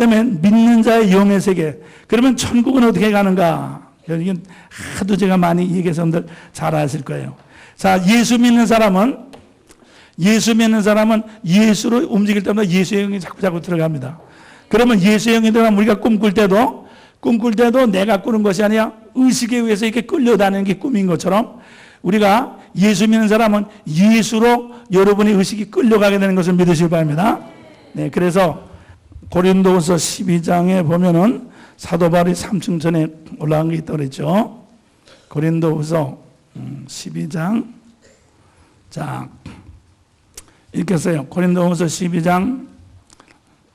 다음에 믿는 자의 영의 세계. 그러면 천국은 어떻게 가는가? 이건 하도 제가 많이 얘기해서 여러분들 잘 아실 거예요. 자, 예수 믿는 사람은 예수로 움직일 때마다 예수의 영이 자꾸 들어갑니다. 그러면 예수의 영이 들어가면 우리가 꿈꿀 때도 내가 꾸는 것이 아니라 의식에 의해서 이렇게 끌려다니는 게 꿈인 것처럼 우리가 예수 믿는 사람은 예수로 여러분의 의식이 끌려가게 되는 것을 믿으시기 바랍니다. 네, 그래서 고린도후서 12장에 보면은 사도 바울이 3층천에 올라간 게 있다고 그랬죠. 고린도후서 12장. 자, 읽겠어요. 고린도후서 12장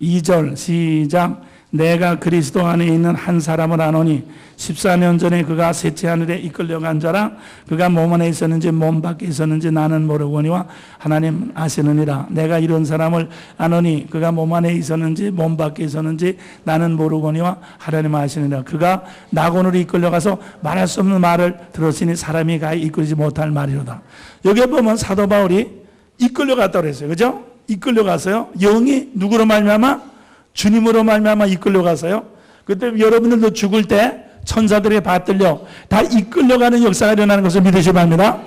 2절 시작. 내가 그리스도 안에 있는 한 사람을 아노니 14년 전에 그가 셋째 하늘에 이끌려간 자라. 그가 몸 안에 있었는지 몸 밖에 있었는지 나는 모르거니와 하나님 아시느니라. 내가 이런 사람을 아노니 그가 몸 안에 있었는지 몸 밖에 있었는지 나는 모르거니와 하나님 아시느니라. 그가 낙원으로 이끌려가서 말할 수 없는 말을 들었으니 사람이 가히 이끌지 못할 말이로다. 여기에 보면 사도 바울이 이끌려갔다고 그랬어요. 그죠? 이끌려갔어요. 영이 누구로 말미암아? 주님으로 말미암아 이끌려가서요. 그때 여러분들도 죽을 때 천사들에게 받들려 다 이끌려가는 역사가 일어나는 것을 믿으시기 바랍니다.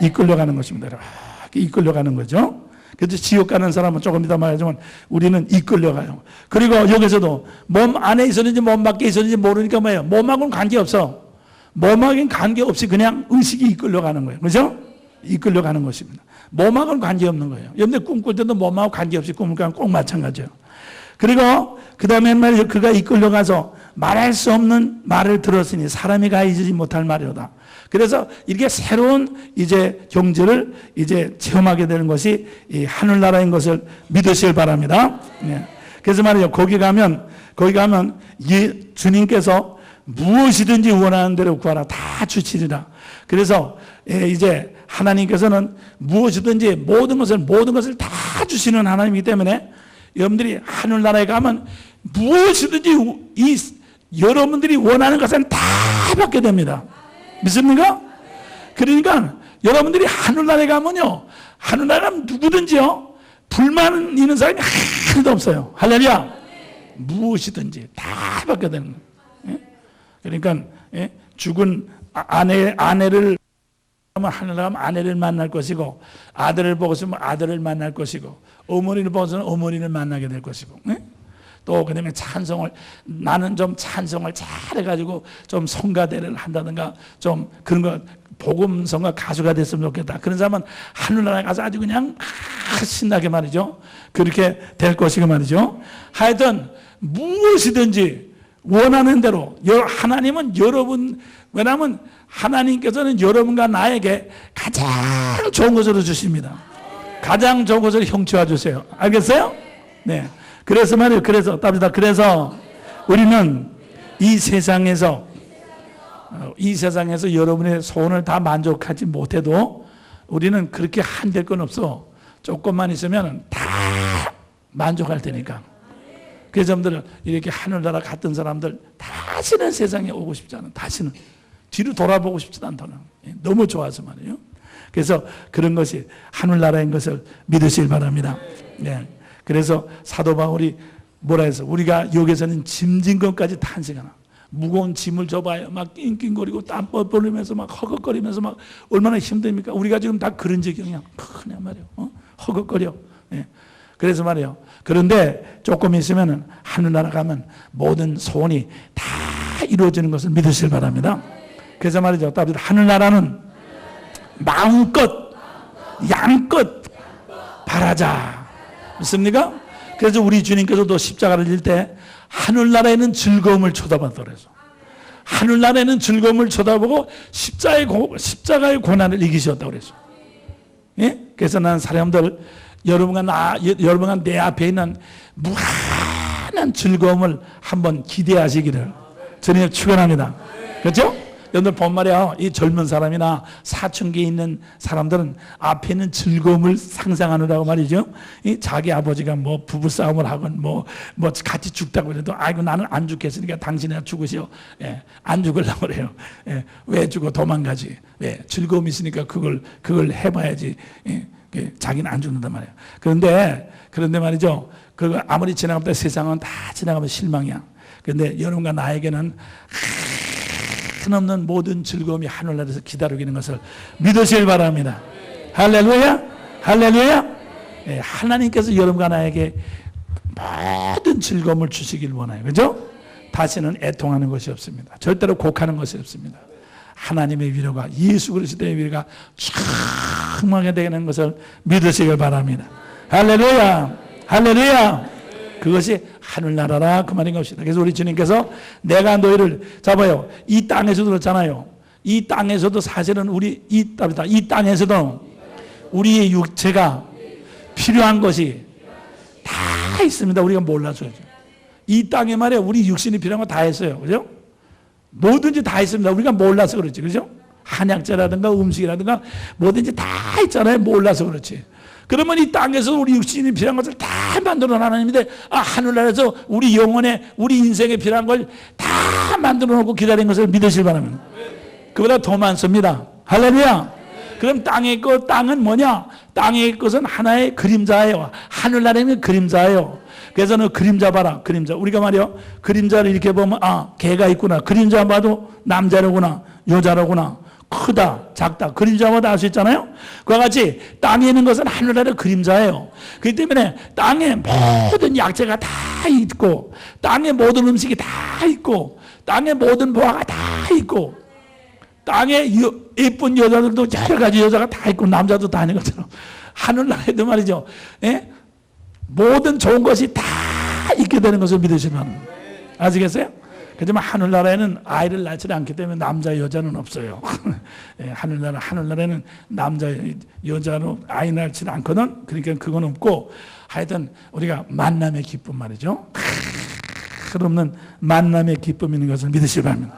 이끌려가는 것입니다. 이렇게 이끌려가는 거죠. 그래서 지옥 가는 사람은 조금 이따 말하지만 우리는 이끌려가요. 그리고 여기서도 몸 안에 있었는지 몸 밖에 있었는지 모르니까 뭐예요? 몸하고는 관계없어. 몸하고는 관계없이 그냥 의식이 이끌려가는 거예요. 그렇죠? 이끌려가는 것입니다. 몸하고는 관계없는 거예요. 여러분들 꿈꿀 때도 몸하고 관계없이 꿈을 꼭 마찬가지예요. 그리고 그 다음에 말이죠. 그가 이끌려가서 말할 수 없는 말을 들었으니 사람이 가해지지 못할 말이로다. 그래서 이렇게 새로운 이제 경지를 이제 체험하게 되는 것이 이 하늘나라인 것을 믿으시길 바랍니다. 네. 그래서 말이죠. 거기 가면 주님께서 무엇이든지 원하는 대로 구하라 다 주시리라. 그래서 이제 하나님께서는 무엇이든지 모든 것을 다 주시는 하나님이기 때문에 여러분들이 하늘나라에 가면 무엇이든지 여러분들이 원하는 것은 다 받게 됩니다. 믿습니까? 그러니까 여러분들이 하늘나라에 가면요, 하늘나라에 가면 누구든지요 불만 있는 사람이 하나도 없어요. 할렐루야. 무엇이든지 다 받게 되는 거예요. 그러니까 죽은 아내를 하늘나라 가면 아내를 만날 것이고, 아들을 보고 싶으면 아들을 만날 것이고, 어머니를 보고서는 어머니를 만나게 될 것이고, 또 그다음에 나는 좀 찬송을 잘해가지고 좀 성가대를 한다든가 좀 그런 거 복음성가 가수가 됐으면 좋겠다. 그런 사람은 하늘나라에 가서 아주 그냥 신나게 말이죠. 그렇게 될 것이고 말이죠. 하여튼 무엇이든지 원하는 대로 하나님은 왜냐하면 하나님께서는 여러분과 나에게 가장 좋은 것으로 주십니다. 가장 좋은 것을 형취해 주세요. 알겠어요? 네. 그래서 말이에요. 그래서 우리는 이 세상에서 여러분의 소원을 다 만족하지 못해도 우리는 그렇게 한될 건 없어. 조금만 있으면 다 만족할 테니까. 그래서 여러분들은 이렇게 하늘나라 갔던 사람들 다시는 세상에 오고 싶지 않아. 다시는 뒤로 돌아보고 싶지도 않다는. 너무 좋아서 말이에요. 그래서 그런 것이 하늘나라인 것을 믿으시길 바랍니다. 네. 그래서 사도 바울이 뭐라 해서 우리가 여기서는 짐진 것까지 탄식하나. 무거운 짐을 져봐요. 막 낑낑거리고 땀 뻘뻘이면서 막 허걱거리면서 막 얼마나 힘듭니까? 우리가 지금 다 그런 지경이야. 그냥 말이에요. 허걱거려. 네. 그래서 말이에요. 그런데 조금 있으면은 하늘나라 가면 모든 소원이 다 이루어지는 것을 믿으시길 바랍니다. 그래서 말이죠. 하늘나라는 마음껏 양껏 바라자. 믿습니까? 그래서 우리 주님께서도 십자가를 질 때 하늘나라에는 즐거움을 쳐다봤다고 그래서 하늘나라에는 즐거움을 쳐다보고 십자가의 고난을 이기셨다고 그래서. 예? 그래서 나는 사람들 여러분과 내 앞에 있는 무한한 즐거움을 한번 기대하시기를 저는 축원합니다. 그렇죠? 여러분들 본 말이야. 이 젊은 사람이나 사춘기에 있는 사람들은 앞에 있는 즐거움을 상상하느라고 말이죠. 이 자기 아버지가 뭐 부부싸움을 하건 뭐 같이 죽다고 해도 아이고 나는 안 죽겠으니까 당신이나 죽으시오. 예, 안 죽으려고 그래요. 예, 왜 죽어 도망가지. 왜 즐거움이 있으니까 그걸 해봐야지. 예, 자기는 안 죽는단 말이에요. 그런데 말이죠. 그 아무리 지나가다 세상은 다 지나가면 실망이야. 그런데 여러분과 나에게는 한없는 모든 즐거움이 하늘나라에서 기다리고 있는 것을 믿으시길 바랍니다. 할렐루야! 할렐루야! 예, 하나님께서 여러분과 나에게 모든 즐거움을 주시길 원해요. 그죠? 다시는 애통하는 것이 없습니다. 절대로 곡하는 것이 없습니다. 하나님의 위로가, 예수 그리스도의 위로가 충만하게 되는 것을 믿으시길 바랍니다. 할렐루야! 할렐루야! 그것이 하늘나라라 그 말인 것이다. 그래서 우리 주님께서 내가 너희를 잡아요. 이 땅에서도 그렇잖아요. 이 땅에서도 사실은 이 땅에서도 우리의 육체가 필요한 것이 다 있습니다. 우리가 몰라서요. 이 땅에 말이에요. 우리 육신이 필요한 거 다 했어요. 그죠? 뭐든지 다 있습니다. 우리가 몰라서 그렇지. 그죠? 한약재라든가 음식이라든가 뭐든지 다 있잖아요. 몰라서 그렇지. 그러면 이 땅에서 우리 육신이 필요한 것을 다 만들어 놓은 하나님인데, 하늘나라에서 우리 영혼에, 우리 인생에 필요한 걸 다 만들어 놓고 기다린 것을 믿으실 바랍니다. 그보다 더 많습니다. 할렐루야! 그럼 땅의 것, 땅은 뭐냐? 땅의 것은 하나의 그림자예요. 하늘나라는 그림자예요. 그래서 너 그림자 봐라. 그림자. 우리가 말이요. 그림자를 이렇게 보면, 개가 있구나. 그림자 봐도 남자로구나. 여자로구나. 크다, 작다. 그림자마다 알 수 있잖아요. 그와 같이 땅에 있는 것은 하늘나라의 그림자예요. 그렇기 때문에 땅에 모든 약재가 다 있고, 땅에 모든 음식이 다 있고, 땅에 모든 보화가 다 있고, 땅에 예쁜 여자들도 여러 가지 여자가 다 있고, 남자도 다 있는 것처럼 하늘나라에도 말이죠. 예? 모든 좋은 것이 다 있게 되는 것을 믿으시면 아시겠어요? 그렇지만 하늘나라에는 아이를 낳지 않기 때문에 남자 여자는 없어요. 예, 하늘나라에는 남자 여자로 아이 낳지 않거든. 그러니까 그건 없고, 하여튼 우리가 만남의 기쁨 말이죠. 끝없는 만남의 기쁨 있는 것을 믿으시기 바랍니다.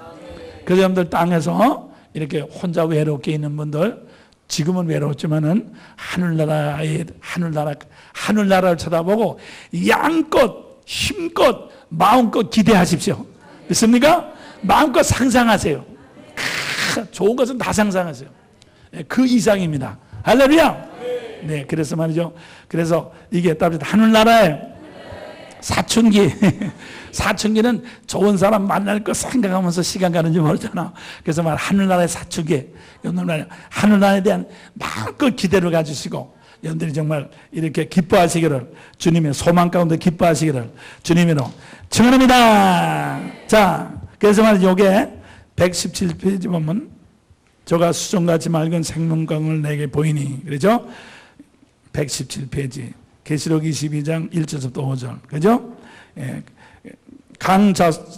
그래서 여러분들 땅에서 이렇게 혼자 외롭게 있는 분들, 지금은 외롭지만은 하늘나라를 쳐다보고 양껏 힘껏 마음껏 기대하십시오. 믿습니까? 마음껏 상상하세요. 좋은 것은 다 상상하세요. 그 이상입니다. 할렐루야! 네, 그래서 말이죠. 그래서 이게 따로 하늘나라에 사춘기. 사춘기는 좋은 사람 만날 거 생각하면서 시간 가는 줄 모르잖아. 그래서 말 하늘나라의 사춘기. 여러분들 하늘나라에 대한 마음껏 기대를 가지시고, 여러분들이 정말 이렇게 기뻐하시기를, 주님의 소망 가운데 기뻐하시기를 주님으로 축원합니다. 자, 그래서 말이죠. 이게 117페이지 보면 저가 수정같이 맑은 생명강을 내게 보이니, 그렇죠? 117페이지 계시록 22장 1절부터 5절, 그죠? 예.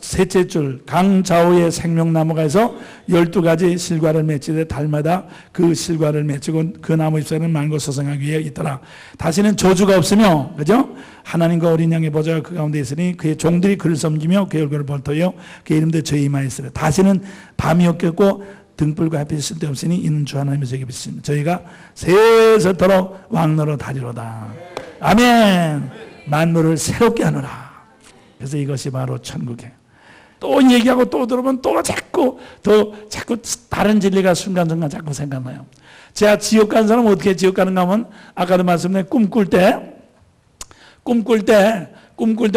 셋째 줄 강좌우의 생명나무가 해서 12가지 실과를 맺히되 달마다 그 실과를 맺히고 그 나무 잎사귀는 많고 소생하기 위해 있더라. 다시는 저주가 없으며, 그죠? 하나님과 어린 양의 보좌가 그 가운데 있으니 그의 종들이 그를 섬기며 그의 얼굴을 볼터여 그의 이름도 저희 이마에 있으라. 다시는 밤이 없겠고 등불과 햇빛이 쓸데없으니 이는 주 하나님의 저에게 비치십니다. 저희가 세세토록 왕노로 다리로다. 아멘. 만물을 새롭게 하노라. 그래서 이것이 바로 천국이에요. 또 얘기하고 또 들으면 또 자꾸 다른 진리가 순간순간 자꾸 생각나요. 제가 지옥 가는 사람은 어떻게 지옥 가는가 하면, 아까도 말씀드린 꿈꿀 때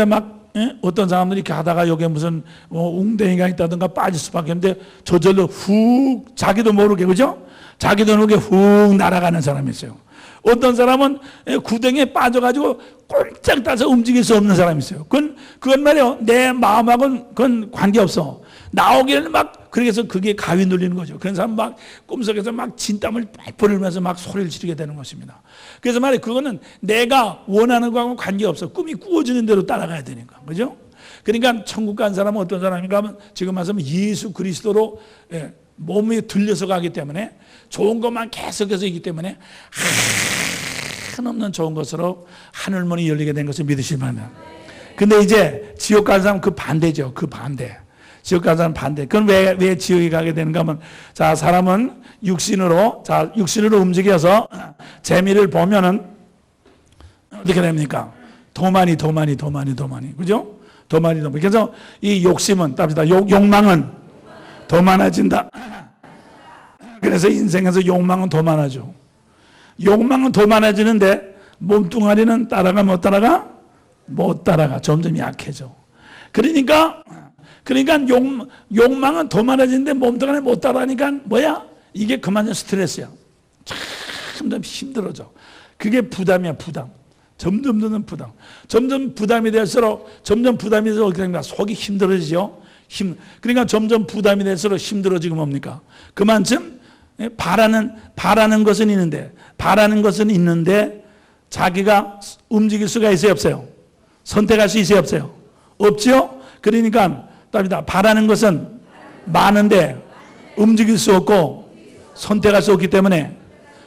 막, 어떤 사람들이 가다가 여기에 무슨 웅덩이가 있다든가 빠질 수밖에 없는데 저절로 훅, 자기도 모르게, 그죠? 자기도 모르게 훅 날아가는 사람이 있어요. 어떤 사람은 구덩이에 빠져가지고 꼼짝 따서 움직일 수 없는 사람이 있어요. 그건 말이에요. 내 마음하고는 그건 관계없어. 나오기는 막, 그래서 그게 가위 눌리는 거죠. 그런 사람 막 꿈속에서 막 진땀을 뻘뻘 흘리면서 막 소리를 지르게 되는 것입니다. 그래서 말이에요. 그거는 내가 원하는 거하고 관계없어. 꿈이 꾸어지는 대로 따라가야 되니까. 그죠? 그러니까 천국 간 사람은 어떤 사람인가 하면, 지금 말씀은 예수 그리스도로 몸에 들려서 가기 때문에, 좋은 것만 계속해서 있기 때문에 한없는 좋은 것으로 하늘문이 열리게 된 것을 믿으시기 바랍니다. 근데 이제 지옥 가는 사람은 그 반대죠. 그 반대. 지옥 가는 사람은 반대. 그럼 왜 지옥에 가게 되는가 하면, 자, 사람은 육신으로 움직여서 재미를 보면은 어떻게 됩니까? 도만이. 그죠? 도만이. 그래서 이 욕심은, 답니다. 욕망은 더 많아진다. 그래서 인생에서 욕망은 더 많아져. 욕망은 더 많아지는데 몸뚱아리는 따라가 못 따라가? 못 따라가. 점점 약해져. 그러니까 욕망은 더 많아지는데 몸뚱아리 못 따라가니까 뭐야? 이게 그만큼 스트레스야. 점점 힘들어져. 그게 부담이야, 부담. 점점 부담. 점점 부담이 될수록 어떻게 됩니까? 속이 힘들어지죠. 그러니까 점점 부담이 될수록 힘들어지고 뭡니까? 그만큼 바라는 것은 있는데 자기가 움직일 수가 있어요, 없어요? 선택할 수 있어요, 없어요? 없죠? 그러니까 답이다. 바라는 것은 많은데 움직일 수 없고 선택할 수 없기 때문에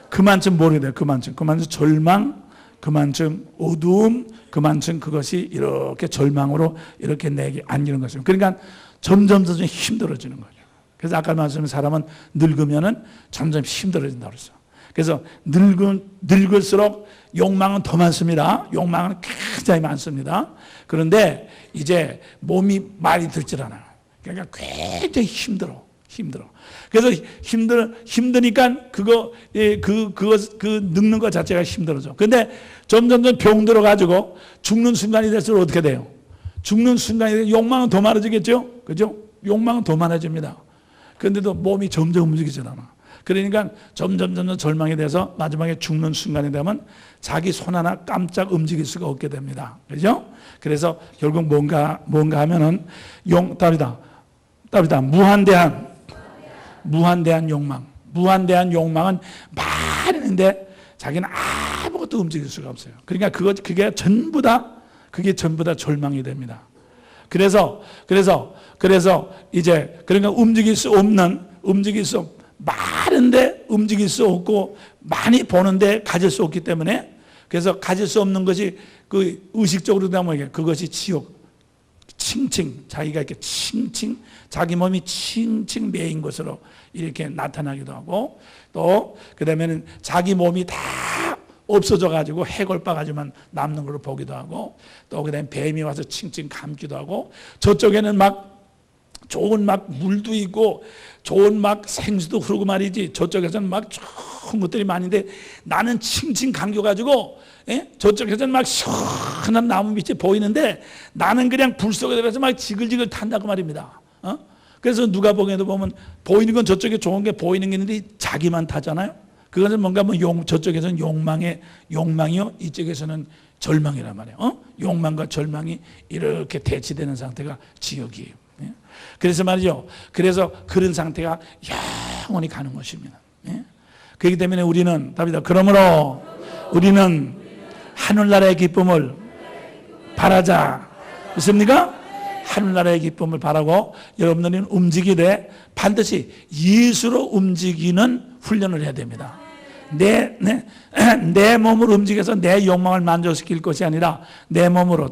그만큼 모르게 돼요. 그만큼 절망, 그만큼 어두움, 그만큼 그것이 이렇게 절망으로 이렇게 내게 안기는 것입니다. 그러니까 점점 힘들어지는 거죠. 그래서 아까 말씀드린 사람은 늙으면은 점점 힘들어진다고 그랬어요. 그래서 늙을수록 욕망은 더 많습니다. 욕망은 굉장히 많습니다. 그런데 이제 몸이 말이 듣질 않아요. 그러니까 굉장히 힘들어. 그래서 힘드니까 늙는 것 자체가 힘들어져. 근데 점점 병 들어가지고 죽는 순간이 될수록 어떻게 돼요? 죽는 순간이 되면 욕망은 더 많아지겠죠? 그죠? 욕망은 더 많아집니다. 그런데도 몸이 점점 움직이질 않아. 그러니까 점점 절망이 돼서 마지막에 죽는 순간이 되면 자기 손 하나 깜짝 움직일 수가 없게 됩니다. 그죠? 그래서 결국 뭔가 하면은 답이다. 무한대한 욕망. 무한대한 욕망은 많은데 자기는 아무것도 움직일 수가 없어요. 그러니까 그게 전부 다 절망이 됩니다. 그래서 이제 그러니까 움직일 수 많은데 움직일 수 없고 많이 보는데 가질 수 없기 때문에 그래서 가질 수 없는 것이 그 의식적으로 되면 그것이 지옥. 칭칭 자기가 이렇게 자기 몸이 칭칭 매인 것으로 이렇게 나타나기도 하고 또 그다음에는 자기 몸이 다 없어져 가지고 해골바 가지고만 남는 걸로 보기도 하고 또 그다음에 뱀이 와서 칭칭 감기도 하고 저쪽에는 좋은 물도 있고 좋은 생수도 흐르고 말이지 저쪽에서는 좋은 것들이 많은데 나는 칭칭 감겨가지고 저쪽에서는 시원한 나무 빛이 보이는데 나는 그냥 불 속에 들어가서 지글지글 탄다고 말입니다. 그래서 누가 보면 보이는 건 저쪽에 좋은 게 보이는 게 있는데 자기만 타잖아요. 그것은 뭔가 저쪽에서는 욕망이요 이쪽에서는 절망이란 말이에요. 욕망과 절망이 이렇게 대치되는 상태가 지옥이에요. 그래서 말이죠. 그래서 그런 상태가 영원히 가는 것입니다. 그렇기 때문에 우리는 답이다. 그러므로 우리는 하늘나라의 기쁨을 바라자. 있습니까? 하늘나라의 기쁨을 바라고 여러분들은 움직이되 반드시 예수로 움직이는 훈련을 해야 됩니다. 내 몸으로 움직여서 내 욕망을 만족시킬 것이 아니라 내 몸으로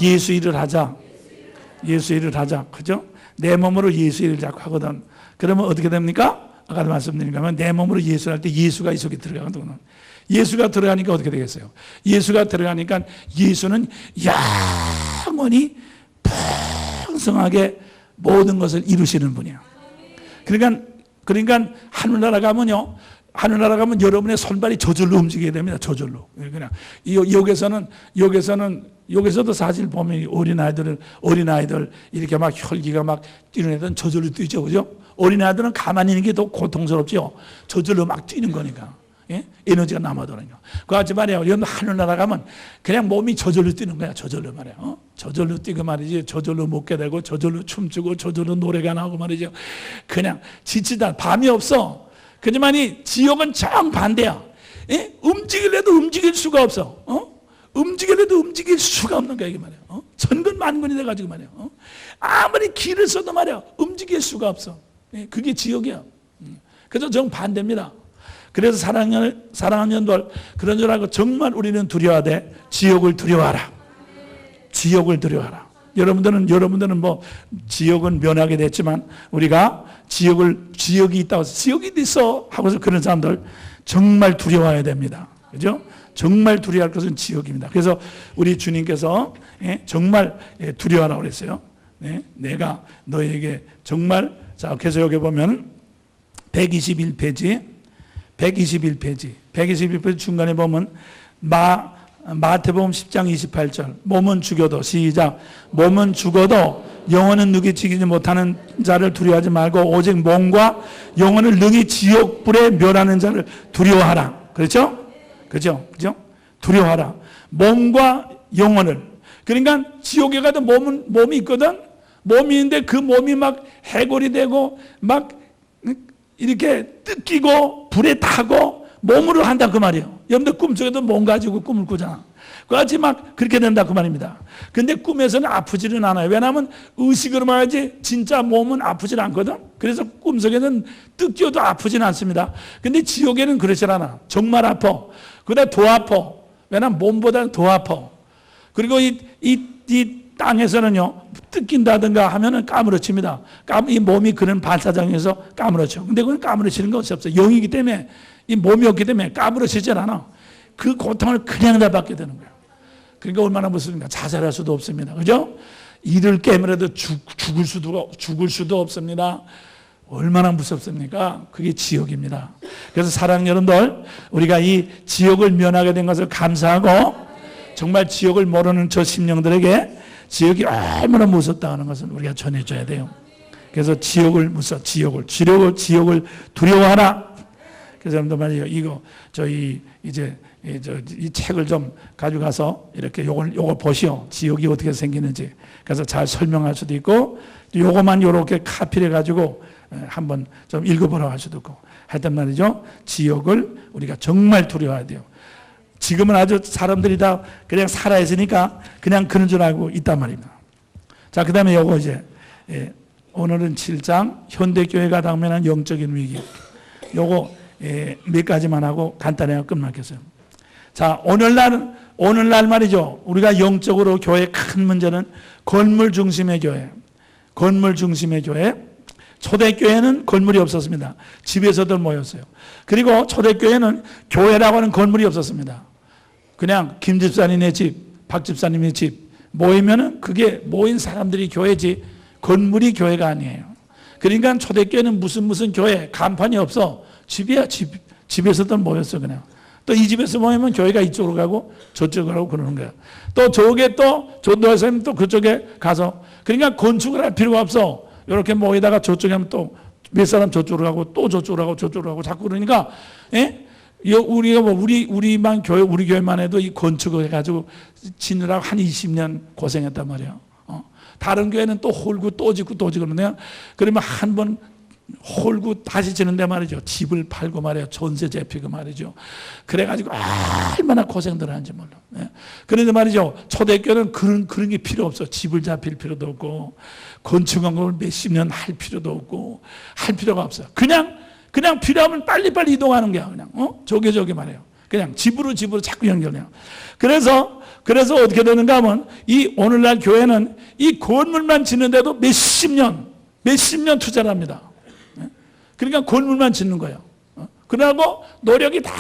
예수 일을 하자. 예수 일을 하자. 그죠? 내 몸으로 예수 일을 자꾸 하거든. 그러면 어떻게 됩니까? 아까도 말씀드린 거면 내 몸으로 예수를 할 때 예수가 이 속에 들어가거든. 예수가 들어가니까 어떻게 되겠어요? 예수가 들어가니까 예수는 영원히 풍성하게 모든 것을 이루시는 분이야. 그러니까 하늘나라 가면 여러분의 손발이 저절로 움직여야 됩니다. 저절로. 그냥 여기서도 사실 보면 어린아이들 이렇게 혈기가 뛰는 애들은 저절로 뛰죠. 그죠? 어린아이들은 가만히 있는 게 더 고통스럽죠. 저절로 뛰는 거니까. 에너지가 남아도니까. 그 같이 말이에요. 여러분 하늘나라 가면 그냥 몸이 저절로 뛰는 거야. 저절로 말이에요. 저절로 뛰고 말이지. 저절로 먹게 되고 저절로 춤추고 저절로 노래가 나오고 말이죠. 그냥 지치다. 밤이 없어. 그지만이 지옥은 정반대야. 움직일래도 움직일 수가 없어. 움직일래도 움직일 수가 없는 거야 이게 말이야. 천근만근이 돼가지고 말이야. 아무리 길을 써도 말이야 움직일 수가 없어. 그게 지옥이야. 그래서 정반대입니다. 그래서 사랑하는 연돌 그런 줄 알고 정말 우리는 두려워하되 지옥을 두려워하라. 지옥을 두려워하라. 여러분들은 지옥은 면하게 됐지만 우리가 지옥이 있다고 해서 지옥이 있어 하고서 그런 사람들 정말 두려워해야 됩니다. 그죠? 정말 두려워할 것은 지옥입니다. 그래서 우리 주님께서 정말 두려워하라고 그랬어요. 내가 너에게 정말 자 계속 여기 보면 121페이지 121페이지. 121페이지 중간에 보면 마태복음 10장 28절. 몸은 죽여도 시작. 몸은 죽어도 영혼은 능히 지키지 못하는 자를 두려워하지 말고 오직 몸과 영혼을 능히 지옥불에 멸하는 자를 두려워하라. 그렇죠? 그죠? 두려워하라. 몸과 영혼을. 그러니까 지옥에 가도 몸이 있거든. 몸이 있는데 그 몸이 막 해골이 되고 막 이렇게 뜯기고 불에 타고 몸으로 한다 그 말이에요. 여러분들 꿈속에도 몸 가지고 꿈을 꾸잖아. 그같이 막 그렇게 된다 그 말입니다. 근데 꿈에서는 아프지는 않아요. 왜냐하면 의식으로만 하지 진짜 몸은 아프진 않거든. 그래서 꿈속에는 뜯겨도 아프진 않습니다. 근데 지옥에는 그렇지 않아. 정말 아파. 그러다 더 아파. 왜냐하면 몸보다는 더 아파. 그리고 이 땅에서는요, 뜯긴다든가 하면은 까무러칩니다. 이 몸이 그런 반사장에서 까무러쳐. 근데 그건 까무러치는 것이 없어요. 영이기 때문에, 이 몸이 없기 때문에 까무러치질 않아. 그 고통을 그냥 다 받게 되는 거예요. 그러니까 얼마나 무섭습니까? 자살할 수도 없습니다. 그죠? 이를 깨물어도 죽을 수도 없습니다. 얼마나 무섭습니까? 그게 지옥입니다. 그래서 사랑하는 여러분들, 우리가 이 지옥을 면하게 된 것을 감사하고 정말 지옥을 모르는 저 심령들에게 지옥이 얼마나 무섭다는 것을 우리가 전해줘야 돼요. 그래서 지옥을 두려워하라. 그래서 여러분들 말이에요. 이 책을 좀 가져가서 이렇게 요걸 보시오. 지옥이 어떻게 생기는지. 그래서 잘 설명할 수도 있고, 요거만 요렇게 카피를 해가지고 한번 좀 읽어보라고 할 수도 있고. 하여튼 말이죠. 지옥을 우리가 정말 두려워해야 돼요. 지금은 아주 사람들이 다 그냥 살아있으니까 그냥 그런 줄 알고 있단 말입니다. 자, 그 다음에 요거 오늘은 7장, 현대교회가 당면한 영적인 위기. 요거 몇 가지만 하고 간단히 끝나겠어요. 자, 오늘날 말이죠. 우리가 영적으로 교회의 큰 문제는 건물 중심의 교회. 초대교회는 건물이 없었습니다. 집에서들 모였어요. 그리고 초대교회는 교회라고 하는 건물이 없었습니다. 그냥 김 집사님의 집, 박 집사님의 집 모이면은 그게 모인 사람들이 교회지 건물이 교회가 아니에요. 그러니까 초대교회는 무슨 교회, 간판이 없어. 집이야, 집에서들 모였어, 그냥. 또 이 집에서 모이면 교회가 이쪽으로 가고 저쪽으로 가고 그러는 거야. 또 저게 또 전도할 사람이 또 그쪽에 가서. 그러니까 건축을 할 필요가 없어. 이렇게 모이다가 저쪽에 하면 또 몇 사람 저쪽으로 가고 또 저쪽으로 가고 자꾸 그러니까, 우리만 교회, 우리 교회만 해도 이 건축을 해가지고 지느라고 한 20년 고생했단 말이야. 다른 교회는 또 홀고 또 짓고 그러네요. 그러면 한 번 홀고 다시 지는데 말이죠. 집을 팔고 말이에요. 전세 잡히고 말이죠. 그래가지고 얼마나 고생들 하는지 몰라. 그런데 말이죠. 초대교회는 그런 게 필요 없어. 집을 잡힐 필요도 없고, 건축한 걸 몇십 년 할 필요도 없고, 할 필요가 없어. 그냥 필요하면 빨리빨리 이동하는 거야. 그냥, 저기 말이에요. 그냥 집으로 자꾸 연결해요. 그래서 어떻게 되는가 하면, 이 오늘날 교회는 이 건물만 짓는데도 몇십 년 투자를 합니다. 그러니까 건물만 짓는 거예요. 그러고 노력이 다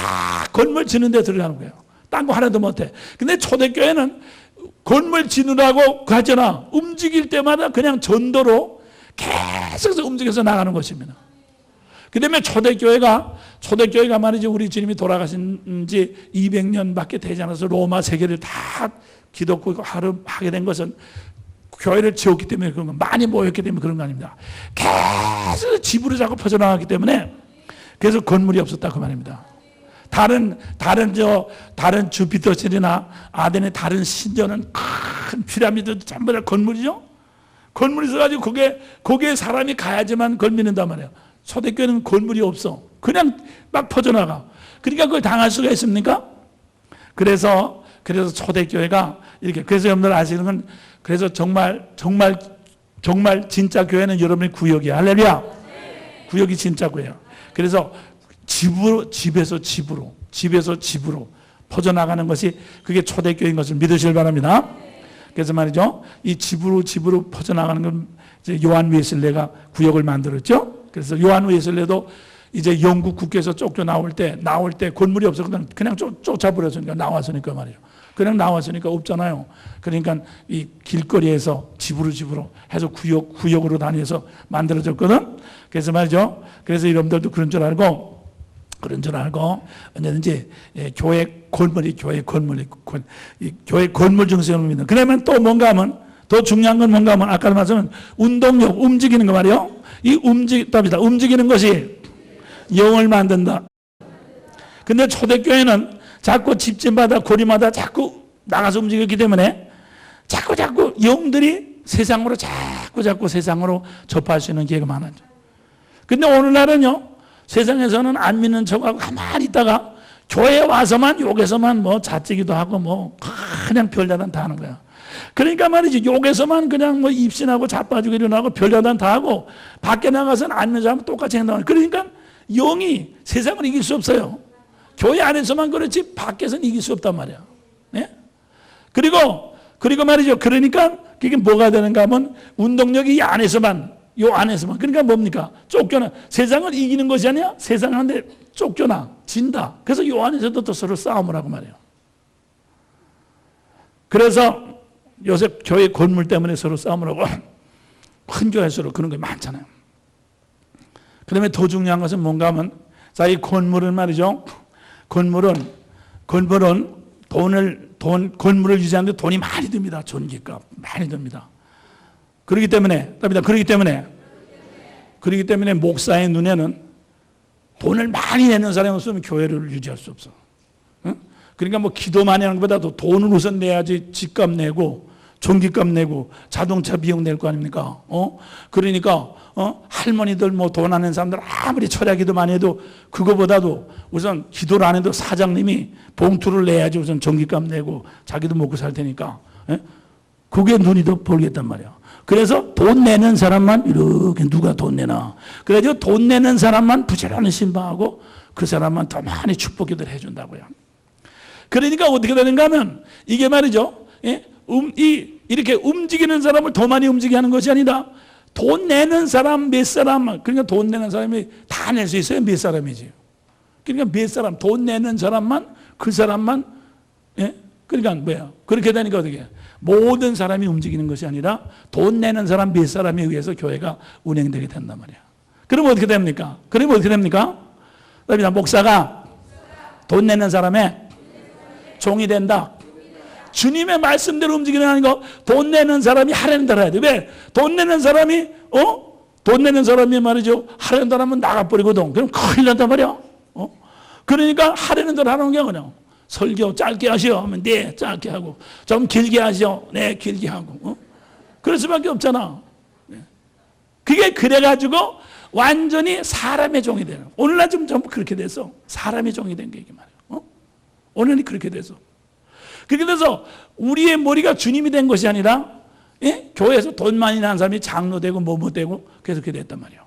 건물 짓는 데 들어가는 거예요. 딴 거 하나도 못해. 근데 초대교회는 건물 짓느라고 가잖아. 움직일 때마다 그냥 전도로 계속 움직여서 나가는 것입니다. 그 다음에 초대교회가 말이죠. 우리 주님이 돌아가신 지 200년밖에 되지 않아서 로마 세계를 다 기독교 하게 된 것은 교회를 지었기 때문에 그런 거, 많이 모였기 때문에 그런 거 아닙니다. 계속 집으로 자꾸 퍼져나갔기 때문에 그래서 건물이 없었다 그 말입니다. 다른 주피터실이나 아덴의 다른 신전은 큰 피라미드 전부 다 건물이죠. 건물이 있어가지고 거기에 사람이 가야지만 걸 믿는단 말이에요. 초대교회는 건물이 없어. 그냥 막 퍼져나가. 그러니까 그걸 당할 수가 있습니까? 그래서 초대교회가 이렇게, 그래서 여러분들 아시는 건, 그래서 정말 진짜 교회는 여러분의 구역이야. 할렐루야. 구역이 진짜 교회야. 그래서 집에서 집으로 퍼져나가는 것이 그게 초대교회인 것을 믿으시길 바랍니다. 그래서 말이죠. 이 집으로 퍼져나가는 건 이제 요한 웨슬레가 구역을 만들었죠. 그래서 요한 웨슬레도 이제 영국 국교에서 쫓겨 나올 때 건물이 없었거든. 그냥 쫓아버렸으니까 나왔으니까 말이죠. 그냥 나왔으니까 없잖아요. 그러니까 이 길거리에서 집으로 해서 구역으로 다녀서 만들어졌거든. 그래서 말이죠. 그래서 여러분들도 그런 줄 알고, 그런 줄 알고 언제든지 교회 건물이 교회 건물 정신입니다. 그러면 또 뭔가 하면 더 중요한 건 뭔가 하면 아까 말씀은 운동력, 움직이는 거 말이요. 이 움직이는 것이 영을 만든다. 근데 초대교회는 자꾸 집집마다 고리마다 자꾸 나가서 움직였기 때문에 자꾸 영들이 세상으로 자꾸 세상으로 접할 수 있는 기회가 많아져. 근데 오늘날은요, 세상에서는 안 믿는 척하고 가만히 있다가 교회에 와서만 욕에서만 뭐 자찌기도 하고 뭐 그냥 별자단 다 하는 거야. 그러니까 말이지, 욕에서만 그냥 뭐 입신하고 자빠지고 일어나고 별자단 다 하고 밖에 나가서는 안 믿는 사람은 똑같이 행동하는. 그러니까 영이 세상을 이길 수 없어요. 교회 안에서만 그렇지 밖에서는 이길 수 없단 말이야. 네? 그리고 말이죠. 그러니까 그게 뭐가 되는가 하면 운동력이 이 안에서만, 그러니까 뭡니까? 쫓겨나. 세상을 이기는 것이 아니야. 세상한테 쫓겨나. 진다. 그래서 요 안에서도 또 서로 싸움을 하고 말이에요. 그래서 요새 교회 건물 때문에 서로 싸움을 하고 큰 교회에서 그런 게 많잖아요. 그다음에 더 중요한 것은 뭔가 하면, 자, 이 건물은 말이죠. 건물은 건물을 유지하는데 돈이 많이 듭니다. 전기값 많이 듭니다. 그렇기 때문에 목사의 눈에는 돈을 많이 내는 사람이 없으면 교회를 유지할 수 없어. 응? 그러니까 뭐 기도 많이 하는 것보다도 돈을 우선 내야지. 집값 내고 전기값 내고 자동차 비용 낼 거 아닙니까? 그러니까 할머니들 뭐 돈 안 내는 사람들 아무리 철야기도 많이 해도 그거보다도 우선 기도를 안 해도 사장님이 봉투를 내야지 우선 전기값 내고 자기도 먹고 살 테니까. 그게 눈이 더 벌겠단 말이야. 그래서 돈 내는 사람만 이렇게 누가 돈 내나. 그래가지고 돈 내는 사람만 부지런히 신방하고 그 사람만 더 많이 축복기도를 해준다고요. 그러니까 어떻게 되는가 하면 이게 말이죠. 이렇게 움직이는 사람을 더 많이 움직이게 하는 것이 아니라 돈 내는 사람 몇 사람, 그러니까 돈 내는 사람이 다 낼 수 있어요. 몇 사람이지. 그러니까 몇 사람, 돈 내는 사람만, 그 사람만, 그러니까 뭐야. 그렇게 되니까 어떻게 모든 사람이 움직이는 것이 아니라 돈 내는 사람 몇 사람에 의해서 교회가 운행되게 된단 말이야. 그러면 어떻게 됩니까? 목사가 돈 내는 사람의 종이 된다. 주님의 말씀대로 움직이는 거. 돈 내는 사람이 하라는 대로 해야 돼. 왜? 돈 내는 사람이 말이죠. 하라는 대로 하면 나가버리거든. 그럼 큰일 난단 말이야. 그러니까 하라는 대로 하는 게 그냥 설교 짧게 하시오 하면 네 짧게 하고, 좀 길게 하시오 네 길게 하고. 그럴 수밖에 없잖아. 그게 그래가지고 완전히 사람의 종이 되는. 오늘날 좀 전부 그렇게 돼서 사람의 종이 된 게 이게 말이야. 오늘은 그렇게 돼서. 그렇게 돼서 우리의 머리가 주님이 된 것이 아니라 교회에서 돈 많이 나는 사람이 장로 되고 뭐뭐 되고 그래서 그렇게 됐단 말이에요.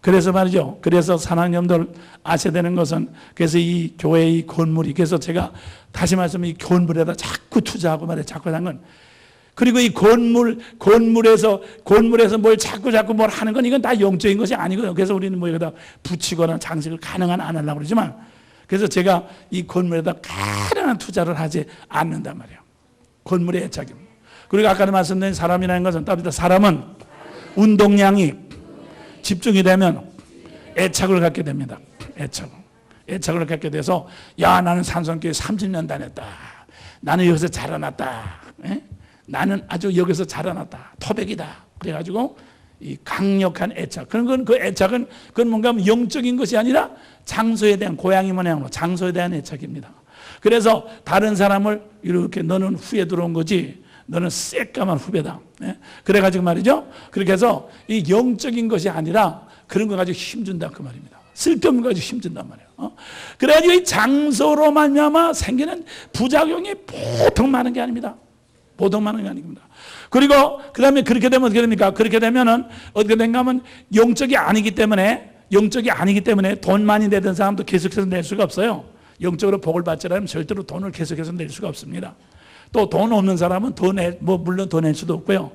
그래서 말이죠. 그래서 사랑하는 여러분들 아셔야 되는 것은, 그래서 이 교회의 건물이, 그래서 제가 다시 말씀드리면 이 건물에다 자꾸 투자하고 말이에요. 자꾸 하는 건, 그리고 이 건물에서 뭘 자꾸 뭘 하는 건 이건 다 영적인 것이 아니거든요. 그래서 우리는 뭐 여기다 붙이거나 장식을 가능한 안 하려고 그러지만, 그래서 제가 이 건물에다 가능한 투자를 하지 않는단 말이에요. 건물의 애착입니다. 그리고 아까 말씀드린 사람이라는 것은, 사람은 운동량이 집중이 되면 애착을 갖게 됩니다. 애착을 갖게 돼서, 야, 나는 산성교회 30년 다녔다. 나는 여기서 자라났다. 나는 아주 여기서 자라났다. 토백이다. 그래가지고 이 강력한 애착. 그런 그 애착은 그건 뭔가 하면 영적인 것이 아니라 장소에 대한, 고양이 모양으로 장소에 대한 애착입니다. 그래서 다른 사람을 이렇게, 너는 후에 들어온 거지, 너는 새까만 후배다. 그래가지고 말이죠. 그렇게 해서 이 영적인 것이 아니라 그런 거 가지고 힘준다 그 말입니다. 쓸데없는 거 가지고 힘준단 말이에요. 그래가지고 이 장소로 말미암아 생기는 부작용이 보통 많은 게 아닙니다. 보통 많은 게 아닙니다. 그리고 그 다음에 그렇게 되면 어떻게 됩니까? 그렇게 되면은 어떻게 된가 하면 영적이 아니기 때문에 돈 많이 내던 사람도 계속해서 낼 수가 없어요. 영적으로 복을 받자라면 절대로 돈을 계속해서 낼 수가 없습니다. 또 돈 없는 사람은 물론 더 낼 수도 없고요.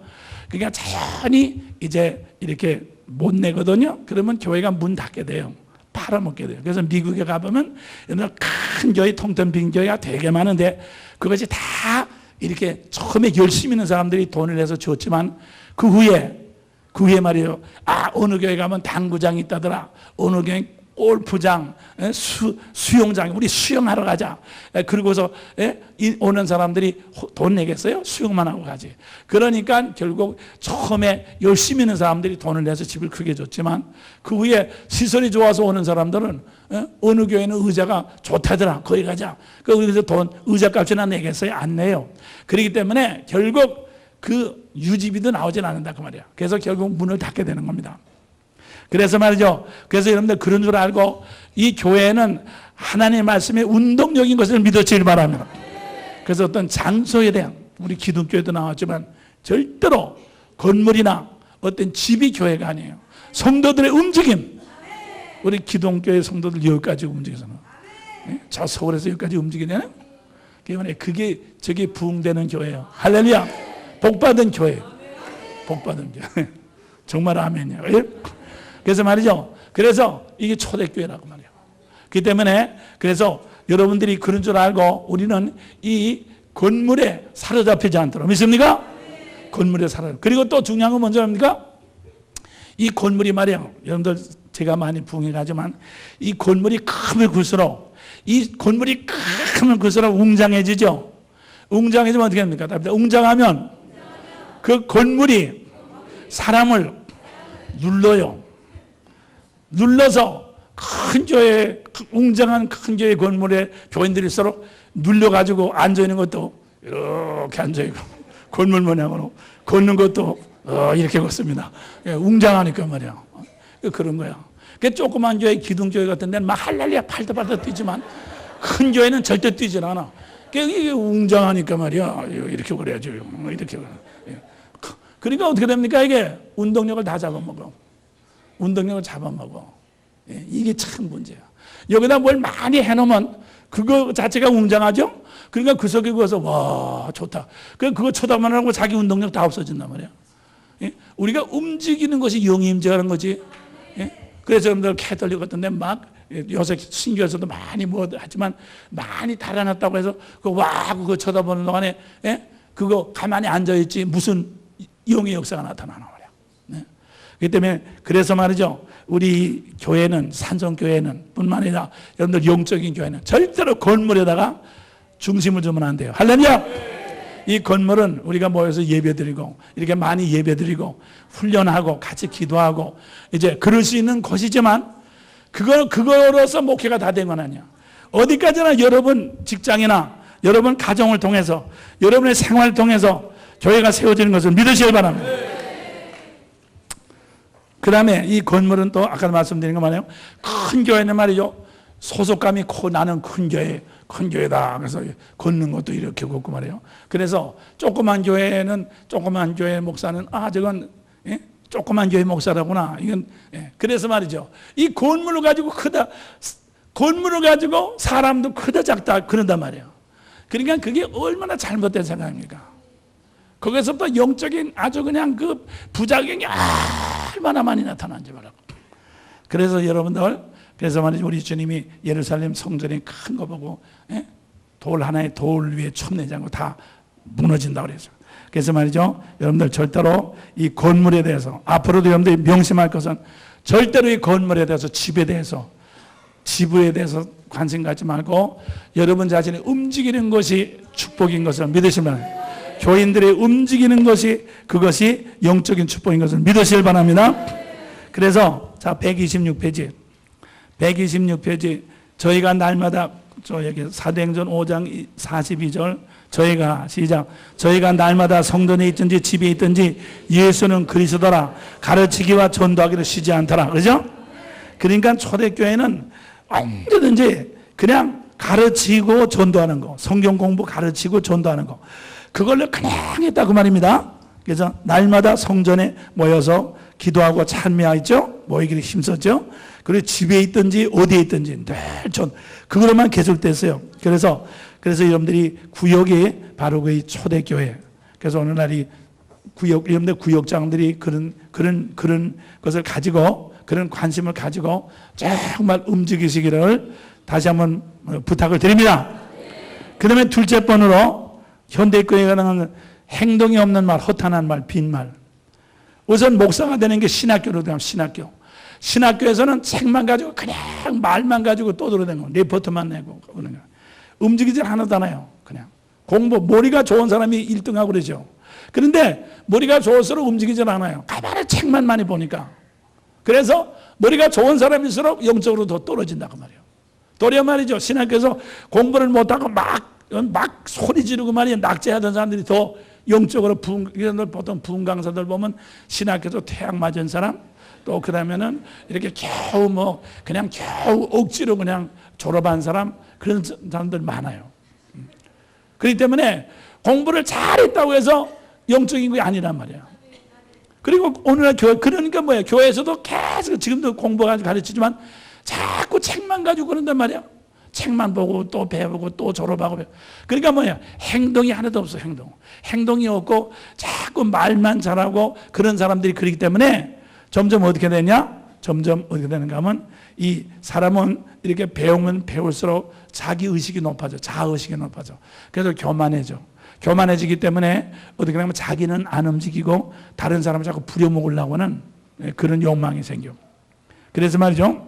그러니까 자연히 이제 이렇게 못 내거든요. 그러면 교회가 문 닫게 돼요. 팔아먹게 돼요. 그래서 미국에 가보면 큰 교회, 통통 빈 교회가 되게 많은데 그것이 다 이렇게 처음에 열심히 있는 사람들이 돈을 내서 줬지만 그 후에 말이에요. 어느 교회 가면 당구장이 있다더라. 어느 교회 골프장, 수영장, 우리 수영하러 가자. 그러고서 오는 사람들이 돈 내겠어요? 수영만 하고 가지. 그러니까 결국 처음에 열심히 있는 사람들이 돈을 내서 집을 크게 줬지만 그 후에 시설이 좋아서 오는 사람들은 어느 교회는 의자가 좋다더라. 거기 가자. 그래서 의자값이나 내겠어요? 안 내요. 그렇기 때문에 결국 그 유지비도 나오진 않는다 그 말이야. 그래서 결국 문을 닫게 되는 겁니다. 그래서 말이죠. 그래서 여러분들 그런 줄 알고 이 교회는 하나님의 말씀에 운동적인 것을 믿어지길 바랍니다. 그래서 어떤 장소에 대한 우리 기독교에도 나왔지만 절대로 건물이나 어떤 집이 교회가 아니에요. 성도들의 움직임. 우리 기독교의 성도들 여기까지 움직여서는 저 서울에서 여기까지 움직이냐는 그게 저게 부흥되는 교회예요. 할렐루야. 복받은 교회. 복받은 교회. 정말 아멘이요. 그래서 말이죠. 그래서 이게 초대교회라고 말이에요. 그렇기 때문에 그래서 여러분들이 그런 줄 알고 우리는 이 건물에 사로잡히지 않도록 믿습니까? 건물에 사로잡히고 그리고 또 중요한 건 뭔지 압니까? 이 건물이 말이에요. 여러분들 제가 많이 부흥해 가지만 이 건물이 크면 클수록 이 건물이 크면 클수록 웅장해지죠. 웅장해지면 어떻게 합니까? 웅장하면 그 건물이 사람을 눌러요. 눌러서 큰 교회, 웅장한 큰 교회 건물에 교인들이 서로 눌려가지고 앉아있는 것도 이렇게 앉아있고 건물 모양으로 걷는 것도 이렇게 걷습니다. 웅장하니까 말이야. 그런 거야. 조그만 교회, 기둥교회 같은 데는 막 할렐루야 팔다팔다 뛰지만 큰 교회는 절대 뛰질 않아. 이게 웅장하니까 말이야. 이렇게 그래야죠. 이렇게. 그러니까 어떻게 됩니까? 이게 운동력을 다 잡아먹어. 운동력을 잡아먹어. 이게 참 문제야. 여기다 뭘 많이 해놓으면 그거 자체가 웅장하죠? 그러니까 그 속에 그어서 와 좋다. 그거 쳐다만 하고 자기 운동력 다 없어진단 말이야. 우리가 움직이는 것이 영이 임재하는 거지. 그래서 여러분들 캐톨릭 같은 데 막 요새 신교에서도 많이 뭐 하지만 많이 달아났다고 해서 그거 쳐다보는 동안에 그거 가만히 앉아있지 무슨 영의 역사가 나타나는 거야. 그렇기 때문에 그래서 말이죠. 우리 교회는 산성교회는 뿐만 아니라 여러분들 영적인 교회는 절대로 건물에다가 중심을 주면 안 돼요. 할렐루야. 이 건물은 우리가 모여서 예배드리고 이렇게 많이 예배드리고 훈련하고 같이 기도하고 이제 그럴 수 있는 곳이지만 그거로서 목회가 다 된 건 아니야. 어디까지나 여러분 직장이나 여러분 가정을 통해서 여러분의 생활을 통해서 교회가 세워지는 것을 믿으시길 바랍니다. 그 다음에 이 건물은 또 아까 말씀드린 거 말이에요. 큰 교회는 말이죠. 소속감이 나는 큰 교회다. 그래서 걷는 것도 이렇게 걷고 말이에요. 그래서 조그만 교회는 조그만 교회 목사는 저건 조그만 교회 목사라구나. 이건 그래서 말이죠. 이 건물을 가지고 건물을 가지고 사람도 크다 작다 그런단 말이에요. 그러니까 그게 얼마나 잘못된 생각입니까? 거기서부터 영적인 아주 그냥 그 부작용이 얼마나 많이 나타난지 말라고. 그래서 여러분들, 그래서 말이죠. 우리 주님이 예루살렘 성전이 큰 거 보고 돌 하나에 돌 위에 첨내장고 다 무너진다고 그랬어요. 그래서 말이죠. 여러분들 절대로 이 건물에 대해서 앞으로도 여러분들이 명심할 것은 절대로 이 건물에 대해서 지부에 대해서 관심 갖지 말고 여러분 자신이 움직이는 것이 축복인 것을 믿으시면 교인들이 움직이는 것이 그것이 영적인 축복인 것을 믿으시길 바랍니다. 그래서 자 126페이지 저희가 날마다 여기 사도행전 5장 42절 저희가 시작 저희가 날마다 성전에 있든지 집에 있든지 예수는 그리스도라 가르치기와 전도하기를 쉬지 않더라. 그렇죠? 그러니까 초대교회는 언제든지 그냥 가르치고 전도하는 거 성경 공부 가르치고 전도하는 거 그걸로 그냥 했다 그 말입니다. 그래서 날마다 성전에 모여서 기도하고 찬미하죠. 모이기를 힘썼죠. 그리고 집에 있든지 어디에 있든지 늘 그거로만 계속됐어요. 그래서 여러분들이 구역이 바로 그 초대교회. 그래서 오늘날 여러분들 구역장들이 그런 것을 가지고 그런 관심을 가지고 정말 움직이시기를 다시 한번 부탁을 드립니다. 그 다음에 둘째 번으로 현대교회가 나가는 행동이 없는 말, 허탄한 말, 빈말. 우선 목사가 되는 게 신학교로 되면 신학교. 신학교에서는 책만 가지고 그냥 말만 가지고 떠들어대는 거, 리포트만 내고 그러는 거. 움직이질 하나도 않아요. 그냥 공부, 머리가 좋은 사람이 1등하고 그러죠. 그런데 머리가 좋을수록 움직이질 않아요. 가만히 책만 많이 보니까. 그래서 머리가 좋은 사람일수록 영적으로 더 떨어진다고 말이에요. 도리어 말이죠. 신학교에서 공부를 못하고 막 소리 지르고 말이에요. 낙제하던 사람들이 더 영적으로 보통 부흥 강사들 보면 신학교에서 퇴학 맞은 사람, 또 그러면은 이렇게 겨우 그냥 겨우 억지로 그냥 졸업한 사람, 그런 사람들 많아요. 그렇기 때문에 공부를 잘했다고 해서 영적인 게 아니란 말이에요. 그리고 오늘날 교회, 그러니까 뭐예요? 교회에서도 계속 지금도 공부가 가르치지만 자꾸 책만 가지고 그런단 말이에요. 책만 보고 또 배우고 또 졸업하고 배우고. 그러니까 뭐예요? 행동이 하나도 없어. 행동이 없고 자꾸 말만 잘하고 그런 사람들이 그렇기 때문에 점점 어떻게 되냐? 점점 어떻게 되는가 하면 이 사람은 이렇게 배우면 배울수록 자기의식이 높아져. 자아의식이 높아져. 그래서 교만해지기 때문에 어떻게 하면 자기는 안 움직이고 다른 사람을 자꾸 부려먹으려고 하는 그런 욕망이 생겨. 그래서 말이죠.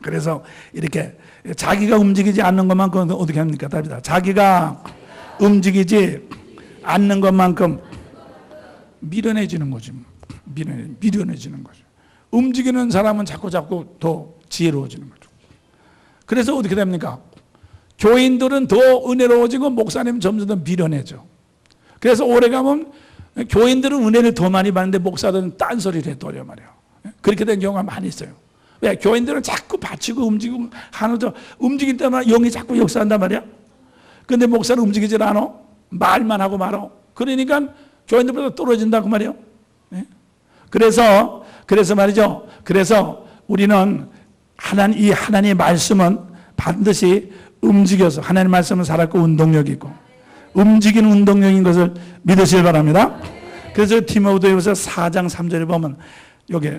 그래서 이렇게 자기가 움직이지 않는 것만큼 어떻게 합니까? 답이다. 자기가 움직이지 않는 것만큼 미련해지는 거지. 미련해지는 거죠. 움직이는 사람은 자꾸 더 지혜로워지는 거죠. 그래서 어떻게 됩니까? 교인들은 더 은혜로워지고 목사님은 점점 더 미련해져. 그래서 오래가면 교인들은 은혜를 더 많이 받는데 목사들은 딴소리를 해버려 말이에요. 그렇게 된 경우가 많이 있어요. 왜? 교인들은 자꾸 바치고 움직이고 하나도 움직일 때마다 영이 자꾸 역사한단 말이야. 그런데 목사는 움직이질 않아. 말만 하고 말아. 그러니까 교인들보다 떨어진다고 말이에요. 그래서 말이죠. 그래서 우리는 이 하나님의 말씀은 반드시 움직여서, 하나님의 말씀은 살았고 운동력이 있고 움직이는 운동력인 것을 믿으시길 바랍니다. 그래서 디모데후서 4장 3절에 보면 여기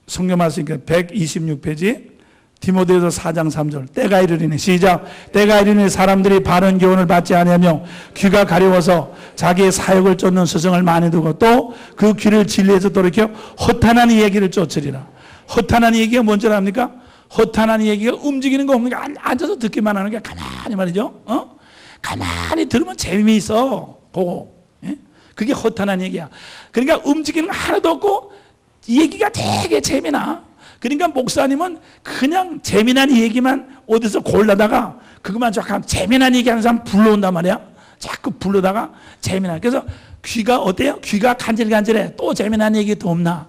성경 말씀이 126페이지 디모데후서 4장 3절. 때가 이르리니, 시작. 때가 이르리니 사람들이 바른 교훈을 받지 아니하며 귀가 가려워서 자기의 사욕을 쫓는 스승을 많이 두고 또 그 귀를 진리에서 돌이켜 허탄한 얘기를 쫓으리라. 허탄한 얘기가 뭔지 압니까? 허탄한 얘기가 움직이는 거 없는 게 앉아서 듣기만 하는 게 가만히 말이죠. 가만히 들으면 재미있어. 그거. 그게 허탄한 얘기야. 그러니까 움직이는 거 하나도 없고 얘기가 되게 재미나. 그러니까 목사님은 그냥 재미난 얘기만 어디서 골라다가 그것만 잠깐 재미난 얘기하는 사람 불러온단 말이야. 자꾸 불러다가 재미난. 그래서 귀가 어때요? 귀가 간질간질해. 또 재미난 얘기 더 없나?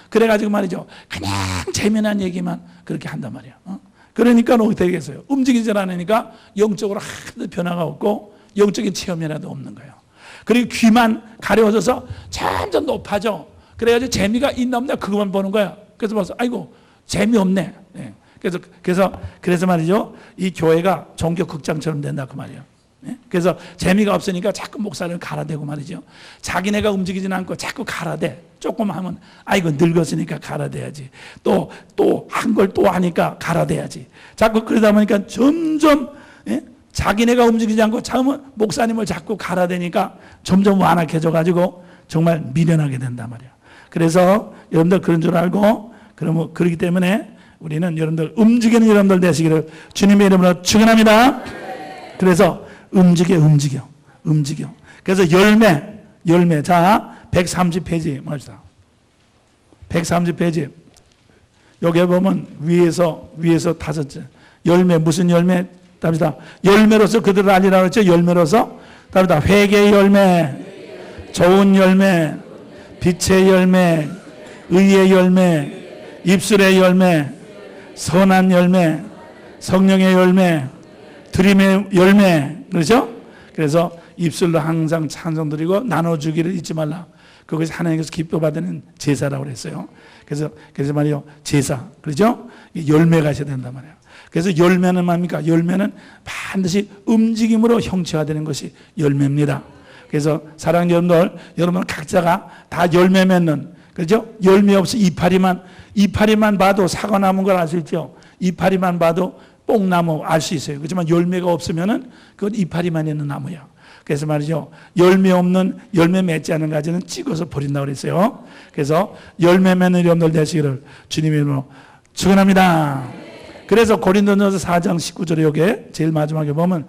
그래가지고 말이죠. 그냥 재미난 얘기만 그렇게 한단 말이야. 그러니까 어떻게 되겠어요? 움직이질 않으니까 영적으로 하나도 변화가 없고 영적인 체험이라도 없는 거예요. 그리고 귀만 가려워져서 점점 높아져. 그래가지고 재미가 있나 없나 그것만 보는 거야. 그래서 벌써 아이고 재미없네. 그래서 말이죠. 이 교회가 종교 극장처럼 된다 그 말이에요. 그래서 재미가 없으니까 자꾸 목사를 갈아대고 말이죠. 자기네가 움직이지는 않고 자꾸 갈아대. 조금 하면 아이고 늙었으니까 갈아대야지. 또 한 걸 또 하니까 갈아대야지. 자꾸 그러다 보니까 점점 자기네가 움직이지 않고 목사님을 자꾸 갈아대니까 점점 완악해져 가지고 정말 미련하게 된단 말이야. 그래서 여러분들 그런 줄 알고 그렇기 때문에 우리는 여러분들 움직이는 여러분들 되시기를 주님의 이름으로 축원합니다. 그래서 움직여. 그래서 열매. 자, 130페이지 봅시다. 130페이지. 여기 보면 위에서 다섯째. 열매, 무슨 열매? 답니다. 열매로서 그들을 알리라 그랬죠? 열매로서. 답니다. 회개의 열매, 좋은 열매, 빛의 열매, 의의 열매, 입술의 열매, 선한 열매, 성령의 열매, 드림의 열매. 그렇죠? 그래서 입술로 항상 찬송 드리고 나눠주기를 잊지 말라. 그것이 하나님께서 기뻐 받는 제사라고 그랬어요. 그래서 말이요. 제사. 그렇죠? 열매가 있어야 된단 말이에요. 그래서 열매는 뭡니까? 열매는 반드시 움직임으로 형체화되는 것이 열매입니다. 그래서 사랑하는 여러분들, 여러분 각자가 다 열매 맺는, 그렇죠? 열매 없이 이파리만 봐도 사과 나무인 걸 알 수 있죠? 이파리만 봐도 뽕나무 알 수 있어요. 그렇지만 열매가 없으면은 그건 이파리만 있는 나무야. 그래서 말이죠. 열매 없는, 열매 맺지 않은 가지는 찍어서 버린다고 그랬어요. 그래서 열매 맺는 여러분들 되시기를 주님의 이름으로 축원합니다. 그래서 고린도전서 4장 19절에 여기에 제일 마지막에 보면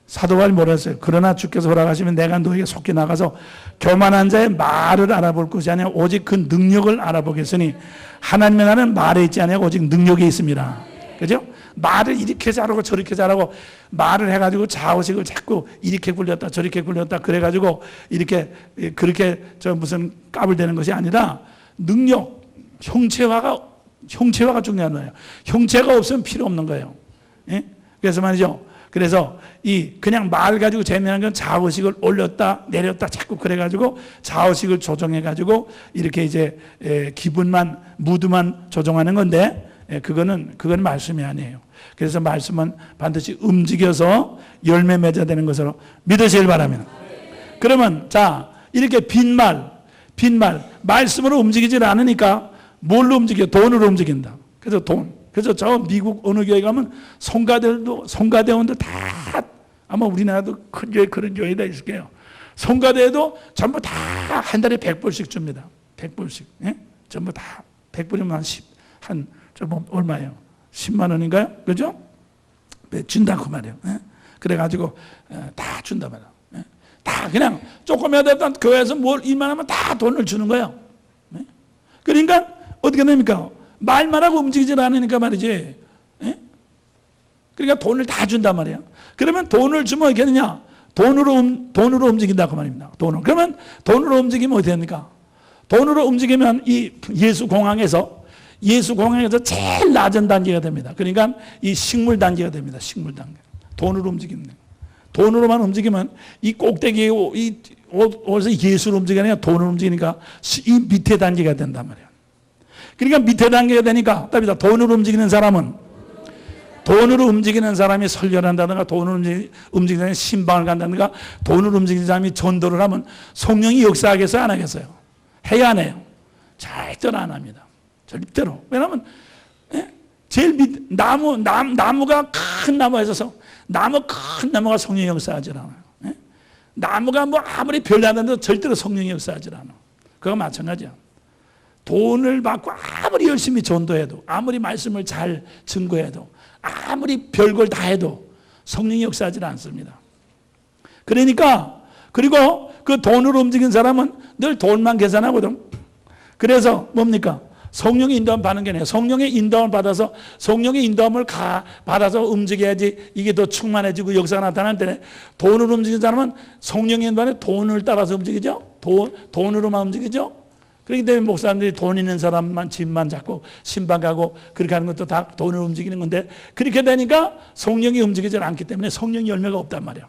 사도 바울이 뭐라 했어요? 그러나 주께서 허락하시면 내가 너에게 속히 나가서 교만한 자의 말을 알아볼 것이 아니라 오직 그 능력을 알아보겠으니 하나님의 나라는 말에 있지 아니하고 오직 능력에 있습니다. 그죠? 말을 이렇게 잘하고 저렇게 잘하고 말을 해가지고 좌우식을 자꾸 이렇게 굴렸다 저렇게 굴렸다 그래가지고 이렇게 그렇게 저 무슨 까불대는 것이 아니라 능력, 형체화가 중요한 거예요. 형체가 없으면 필요 없는 거예요. 예? 그래서 말이죠. 그래서 이 그냥 말 가지고 재미난 건 좌우식을 올렸다 내렸다 자꾸 그래가지고 좌우식을 조정해가지고 이렇게 이제 기분만 무드만 조정하는 건데 그건 말씀이 아니에요. 그래서 말씀은 반드시 움직여서 열매 맺어야 되는 것으로 믿으시길 바랍니다. 그러면 자 이렇게 빈말 말씀으로 움직이질 않으니까 뭘로 움직여? 돈으로 움직인다. 그래서 돈. 그래서 저 미국 어느 교회 가면 성가대원도 다 아마 우리나라도 큰 교회 그런 교회다 있을 거예요. 성가대도 전부 다 한 달에 100불씩 줍니다. 100불씩. 예? 전부 다 100불이면 한 얼마예요? 10만 원인가요? 그죠? 준다고 말이에요. 예? 그래가지고 다 준다 말이에요. 예? 다 그냥 조금이라도 일단 교회에서 뭘 일만 하면 다 돈을 주는 거예요. 예? 그러니까 어떻게 됩니까? 말만 하고 움직이질 않으니까 말이지. 예? 그러니까 돈을 다 준단 말이에요. 그러면 돈을 주면 어떻게 되냐? 돈으로 움직인다고 말입니다. 돈으로. 그러면 돈으로 움직이면 어떻게 됩니까? 돈으로 움직이면 이 예수 공항에서 제일 낮은 단계가 됩니다. 그러니까 이 식물 단계가 됩니다. 식물 단계. 돈으로 움직이는. 돈으로만 움직이면 이 꼭대기에 어디서 예수로 움직이느냐 돈으로 움직이니까 이 밑에 단계가 된단 말이에요. 그러니까 밑에 단계가 되니까 답이다. 돈으로 움직이는 사람이 설교를 한다든가 돈으로 움직이는 사람이 신방을 간다든가 돈으로 움직이는 사람이 전도를 하면 성령이 역사하겠어요? 안 하겠어요? 해야 안 해요? 절대로 안 합니다. 절대로. 왜냐하면 제일 나무가 큰 나무가 있어서 큰 나무가 성령이 역사하지 않아요. 나무가 뭐 아무리 별나는데도 절대로 성령이 역사하지 않아. 그거 마찬가지야. 돈을 받고 아무리 열심히 전도해도 아무리 말씀을 잘 증거해도 아무리 별걸 다 해도 성령이 역사하지 않습니다. 그러니까 그리고 그 돈으로 움직인 사람은 늘 돈만 계산하거든. 그래서 뭡니까? 성령의 인도함 받는 게 아니에요. 성령의 인도함을 받아서 성령의 인도함을 받아서 움직여야지 이게 더 충만해지고 역사가 나타나는데 돈으로 움직이는 사람은 성령의 인도함에 돈을 따라서 움직이죠. 돈으로만 움직이죠. 그렇기 때문에 목사님들이 돈 있는 사람만 집만 잡고 신방 가고 그렇게 하는 것도 다 돈으로 움직이는 건데 그렇게 되니까 성령이 움직이지 않기 때문에 성령 열매가 없단 말이에요.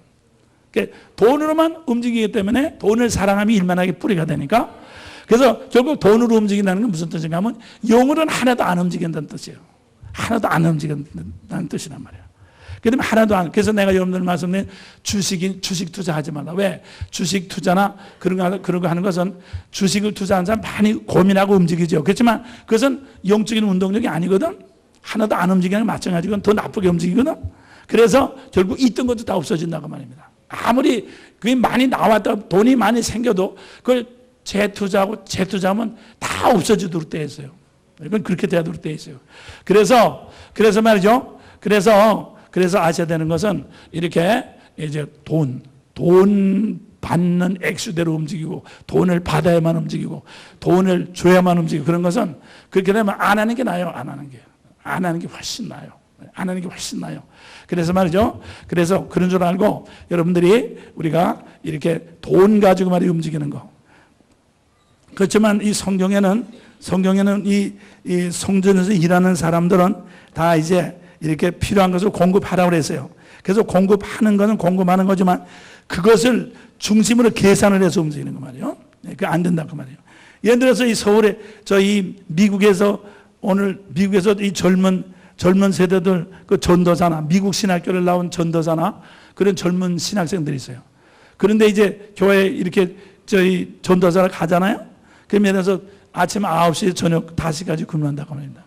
그러니까 돈으로만 움직이기 때문에 돈을 사랑함이 일만하게 뿌리가 되니까 그래서 결국 돈으로 움직인다는 건 무슨 뜻인가 하면 영으로는 하나도 안 움직인다는 뜻이에요. 하나도 안 움직인다는 뜻이란 말이에요. 그래서 내가 여러분들 말씀드린 주식 투자하지 말라. 왜? 주식 투자나 그런 거 하는 것은 주식을 투자하는 사람 많이 고민하고 움직이죠. 그렇지만 그것은 영적인 운동력이 아니거든. 하나도 안 움직이는 게 마찬가지건 더 나쁘게 움직이거든. 그래서 결국 있던 것도 다 없어진다고 말입니다. 아무리 그게 많이 나왔다 돈이 많이 생겨도 그걸 재투자하면 다 없어지도록 되어 있어요. 이건 그렇게 되도록 되어 있어요. 그래서 말이죠. 그래서 아셔야 되는 것은 이렇게 이제 돈 받는 액수대로 움직이고 돈을 받아야만 움직이고 돈을 줘야만 움직이고 그런 것은 그렇게 되면 안 하는 게 나아요. 안 하는 게 훨씬 나아요. 안 하는 게 훨씬 나아요. 그래서 말이죠. 그래서 그런 줄 알고 여러분들이 우리가 이렇게 돈 가지고 말이 움직이는 거. 그렇지만 이 성경에는 이 성전에서 일하는 사람들은 다 이제 이렇게 필요한 것을 공급하라고 그랬어요. 그래서 공급하는 것은 공급하는 거지만 그것을 중심으로 계산을 해서 움직이는 거 말이에요. 그게 안 된다 그 말이에요. 예를 들어서 이 서울에 미국에서 이 젊은 세대들 그 전도사나 미국 신학교를 나온 전도사나 그런 젊은 신학생들이 있어요. 그런데 이제 교회에 이렇게 저희 전도사를 가잖아요. 그러면서 아침 9시 저녁 5시까지 근무한다고 합니다.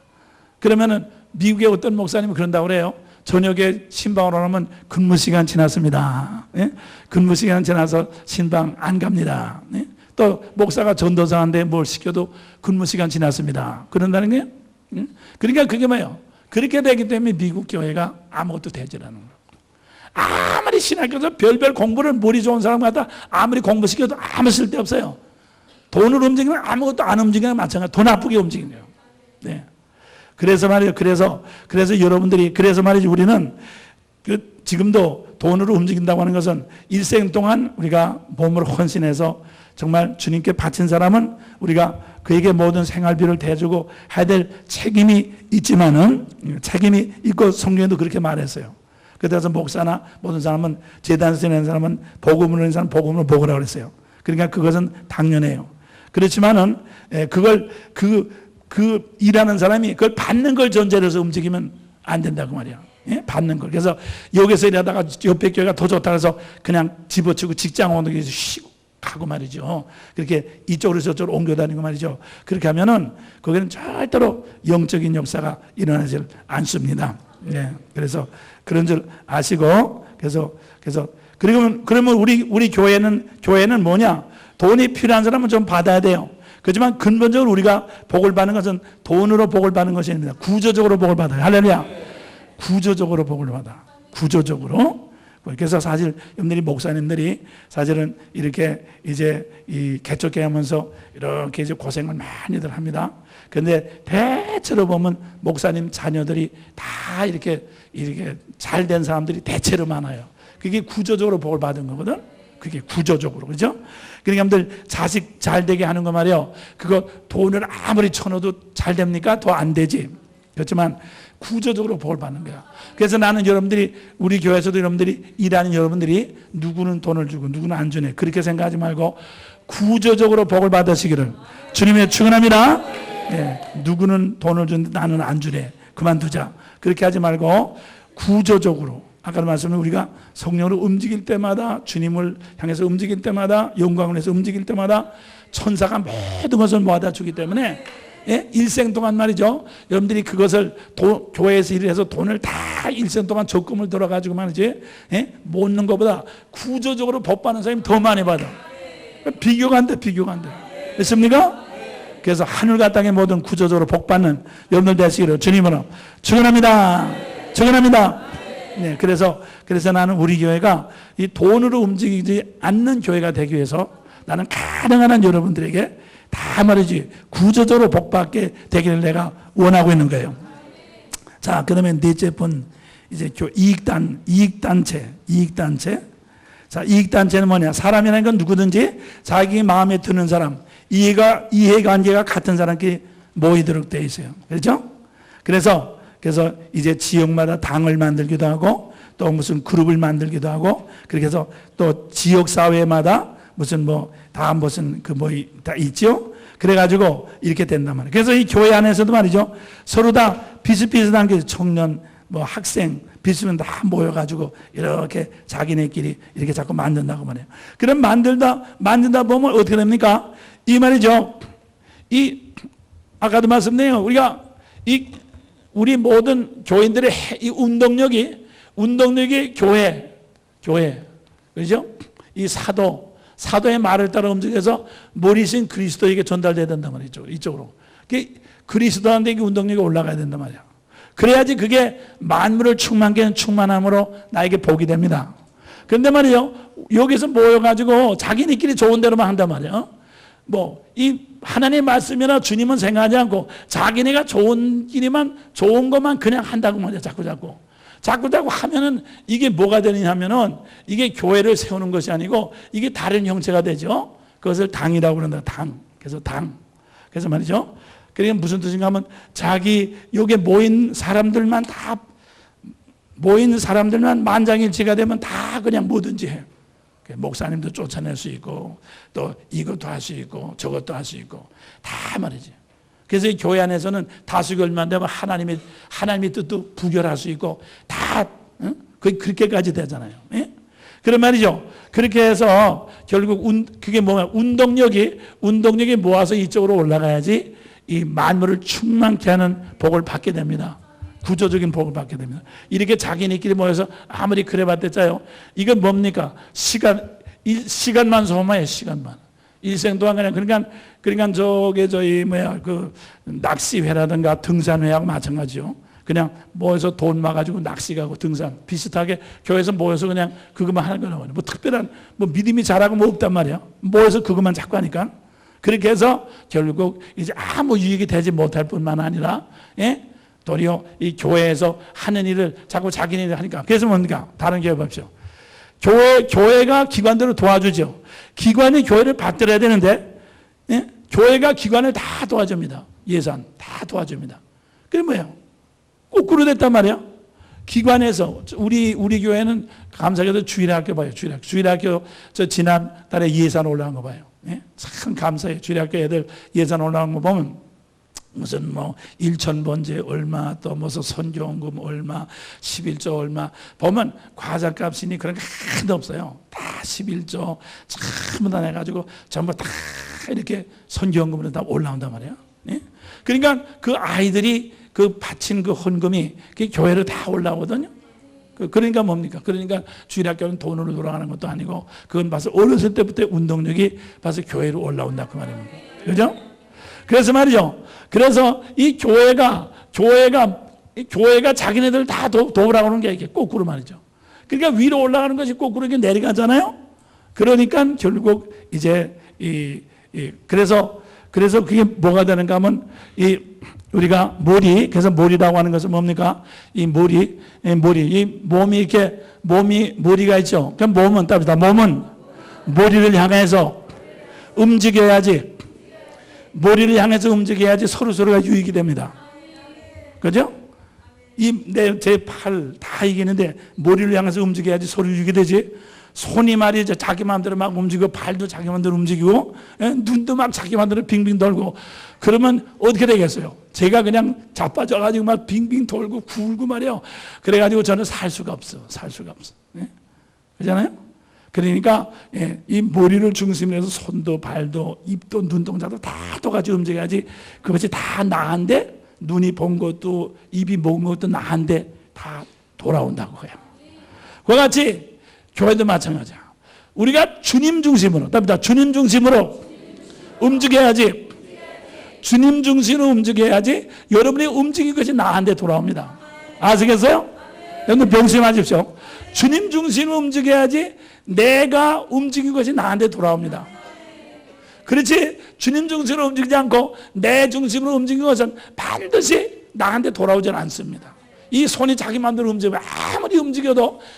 그러면은 미국의 어떤 목사님은 그런다고 그래요. 저녁에 신방으로 하면 근무 시간 지났습니다. 예? 근무 시간 지나서 신방 안 갑니다. 예? 또 목사가 전도사한테 뭘 시켜도 근무 시간 지났습니다. 그런다는 게 그러니까 그게 뭐예요? 그렇게 되기 때문에 미국 교회가 아무것도 되지 않는 거예요. 아무리 신학교에서 별별 공부를 머리 좋은 사람 갖다 아무리 공부시켜도 아무 쓸데없어요. 돈을 움직이면 아무것도 안 움직이는 마찬가지. 돈 나쁘게 움직이네요. 네. 그래서 말이에요. 그래서 여러분들이 그래서 말이지 우리는 지금도 돈으로 움직인다고 하는 것은 일생 동안 우리가 몸을 헌신해서 정말 주님께 바친 사람은 우리가 그에게 모든 생활비를 대주고 해야 될 책임이 있지만은 책임이 있고 성경에도 그렇게 말했어요. 그래서 목사나 모든 사람은 재단에서 내는 사람은 복음을 내는 사람은 복음을 먹으라고 그랬어요. 그러니까 그것은 당연해요. 그렇지만은 그걸 그 일하는 사람이 그걸 받는 걸 전제로 해서 움직이면 안 된다고 말이야. 예? 받는 걸. 그래서 여기서 일하다가 옆에 교회가 더 좋다 해서 그냥 집어치고 직장 오는 게 쉬고 가고 말이죠. 그렇게 이쪽으로 저쪽으로 옮겨 다니고 말이죠. 그렇게 하면은 거기는 절대로 영적인 역사가 일어나지 않습니다. 예. 그래서 그런 줄 아시고 그래서 그러면 우리 교회는 뭐냐? 돈이 필요한 사람은 좀 받아야 돼요. 그렇지만 근본적으로 우리가 복을 받는 것은 돈으로 복을 받는 것이 아닙니다. 구조적으로 복을 받아요. 할렐루야. 구조적으로 복을 받아. 구조적으로. 그래서 사실 여러분들이 목사님들이 사실은 이렇게 이제 이 개척회 하면서 이렇게 이제 고생을 많이들 합니다. 그런데 대체로 보면 목사님 자녀들이 다 이렇게 잘된 사람들이 대체로 많아요. 그게 구조적으로 복을 받은 거거든. 그게 구조적으로. 그죠? 그러니까 여러분들 자식 잘 되게 하는 거 말이에요. 그거 돈을 아무리 쳐넣어도 잘 됩니까? 더 안 되지. 그렇지만 구조적으로 복을 받는 거야. 그래서 나는 여러분들이 우리 교회에서도 여러분들이 일하는 여러분들이 누구는 돈을 주고 누구는 안 주네. 그렇게 생각하지 말고 구조적으로 복을 받으시기를 주님의 축원합니다. 네, 누구는 돈을 주는데 나는 안 주네. 그만두자. 그렇게 하지 말고 구조적으로 아까 말씀은 우리가 성령으로 움직일 때마다 주님을 향해서 움직일 때마다 영광을 해서 움직일 때마다 천사가 모든 것을 모아다 주기 때문에 예? 일생 동안 말이죠. 여러분들이 그것을 교회에서 일을 해서 돈을 다 일생 동안 적금을 들어가지고 말이지 예? 모으는 것보다 구조적으로 복 받는 사람이 더 많이 받아. 비교가 안 돼. 됐습니까? 그래서 하늘과 땅의 모든 구조적으로 복 받는 여러분들 되시기를 주님으로 축원합니다. 네, 그래서 나는 우리 교회가 이 돈으로 움직이지 않는 교회가 되기 위해서 나는 가능한 한 여러분들에게 다 말이지 구조적으로 복받게 되기를 내가 원하고 있는 거예요. 자, 그러면 넷째 분 이제 이익단체. 자, 이익단체는 뭐냐? 사람이라는 건 누구든지 자기 마음에 드는 사람, 이해관계가 같은 사람끼리 모이도록 되어 있어요. 그렇죠? 그래서 이제 지역마다 당을 만들기도 하고 또 무슨 그룹을 만들기도 하고 그렇게 해서 또 지역사회마다 무슨 다 있죠? 그래가지고 이렇게 된단 말이에요. 그래서 이 교회 안에서도 말이죠. 서로 다 비슷비슷한 게 청년, 학생, 비슷한 다 모여가지고 이렇게 자기네끼리 이렇게 자꾸 만든다고 말해요. 그럼 만든다 보면 어떻게 됩니까? 이 말이죠. 아까도 말씀드려요. 우리 모든 교인들의 이 운동력이 교회. 그렇죠? 이 사도의 말을 따라 움직여서 머리신 그리스도에게 전달돼야 된단 말이죠. 이쪽으로. 그리스도한테 운동력이 올라가야 된단 말이야. 그래야지 그게 만물을 충만케 하는 충만함으로 나에게 복이 됩니다. 그런데 말이요. 여기서 모여가지고 자기네끼리 좋은 대로만 한단 말이야. 이 하나님 말씀이나 주님은 생각하지 않고 자기네가 좋은 것만 그냥 한다고 말이야. 자꾸 하면은 이게 뭐가 되느냐 하면은 이게 교회를 세우는 것이 아니고 이게 다른 형체가 되죠. 그것을 당이라고 그런다. 그래서 말이죠. 그게 무슨 뜻인가 하면 여기에 모인 사람들만 만장일치가 되면 다 그냥 뭐든지 해. 목사님도 쫓아낼 수 있고 또 이것도 할 수 있고 저것도 할 수 있고 다 말이지. 그래서 이 교회 안에서는 다수결만 되면 하나님의 뜻도 부결할 수 있고 다 그렇게까지 되잖아요. 예? 그런 말이죠. 그렇게 해서 결국 그게 뭐야? 운동력이 모아서 이쪽으로 올라가야지 이 만물을 충만케 하는 복을 받게 됩니다. 구조적인 복을 받게 됩니다. 이렇게 자기네끼리 모여서 아무리 그래 봤댔자요. 이건 뭡니까? 시간만 소모해요, 시간만. 일생 동안 그러니까 저희 그 낚시회라든가 등산회하고 마찬가지요. 그냥 모여서 돈 모아가지고 낚시 가고 등산 비슷하게 교회에서 모여서 그냥 그것만 하는 거란 말이에요. 뭐 특별한 뭐 믿음이 잘하고 뭐 없단 말이에요. 모여서 그것만 자꾸 하니까. 그렇게 해서 결국 이제 아무 유익이 되지 못할 뿐만 아니라, 예? 도리어 이 교회에서 하는 일을 자꾸 자기네들 하니까. 그래서 뭡니까? 다른 교회 봅시오. 교회가 기관들을 도와주죠. 기관이 교회를 받들어야 되는데, 예? 교회가 기관을 다 도와줍니다. 예산 다 도와줍니다. 그게 뭐예요? 거꾸로 됐단 말이에요. 기관에서 우리 교회는 감사하게도 주일학교 봐요. 주일학교 저 지난달에 예산 올라간 거 봐요. 예? 참 감사해요. 주일학교 애들 예산 올라간 거 보면 무슨 뭐 1,000번째 얼마, 또 무슨 선교원금 얼마, 11조 얼마 보면 과자값이니 그런 게 하나도 없어요. 다 11조 전부 다 해가지고 전부 다 이렇게 선교원금으로 다 올라온단 말이에요. 예? 그러니까 그 아이들이 그 바친 그 헌금이 그 교회로 다 올라오거든요. 그러니까 뭡니까? 그러니까 주일학교는 돈으로 돌아가는 것도 아니고 그건 봐서 어렸을 때부터 운동력이 봐서 교회로 올라온다 그 말입니다. 그죠? 그래서 말이죠. 그래서 이 교회가 자기네들 다 도우라고 하는 게 이게 거꾸로 말이죠. 그러니까 위로 올라가는 것이 거꾸로 이렇게 내려가잖아요. 그러니까 결국 이제 그래서 그게 뭐가 되는가 하면 우리가 그래서 머리라고 하는 것은 뭡니까? 이 머리, 이 몸이 이렇게 머리가 있죠. 그럼 몸은 답이다. 몸은 머리를 향해서 움직여야지. 머리를 향해서 움직여야지 서로가 유익이 됩니다. 그죠? 제 팔 다 이기는데 머리를 향해서 움직여야지 서로 유익이 되지. 손이 말이죠. 자기 마음대로 막 움직이고 발도 자기 마음대로 움직이고 눈도 막 자기 마음대로 빙빙 돌고 그러면 어떻게 되겠어요? 제가 그냥 자빠져가지고 막 빙빙 돌고 굴고 말이에요. 그래가지고 저는 살 수가 없어. 예? 그렇잖아요? 그러니까 이 머리를 중심으로 해서 손도 발도 입도 눈동자도 다 똑같이 움직여야지 그것이 다 나한데 눈이 본 것도 입이 먹은 것도 나한데 다 돌아온다고 해요. 그와 같이 교회도 마찬가지야. 우리가 주님 중심으로, 답니다. 주님 중심으로 움직여야지. 주님 중심으로 움직여야지 여러분이 움직인 것이 나한테 돌아옵니다. 아시겠어요? 여러분 명심하십시오. 주님 중심으로 움직여야지 내가 움직인 것이 나한테 돌아옵니다. 그렇지 주님 중심으로 움직이지 않고 내 중심으로 움직인 것은 반드시 나한테 돌아오지 않습니다. 이 손이 자기 마음대로 움직이면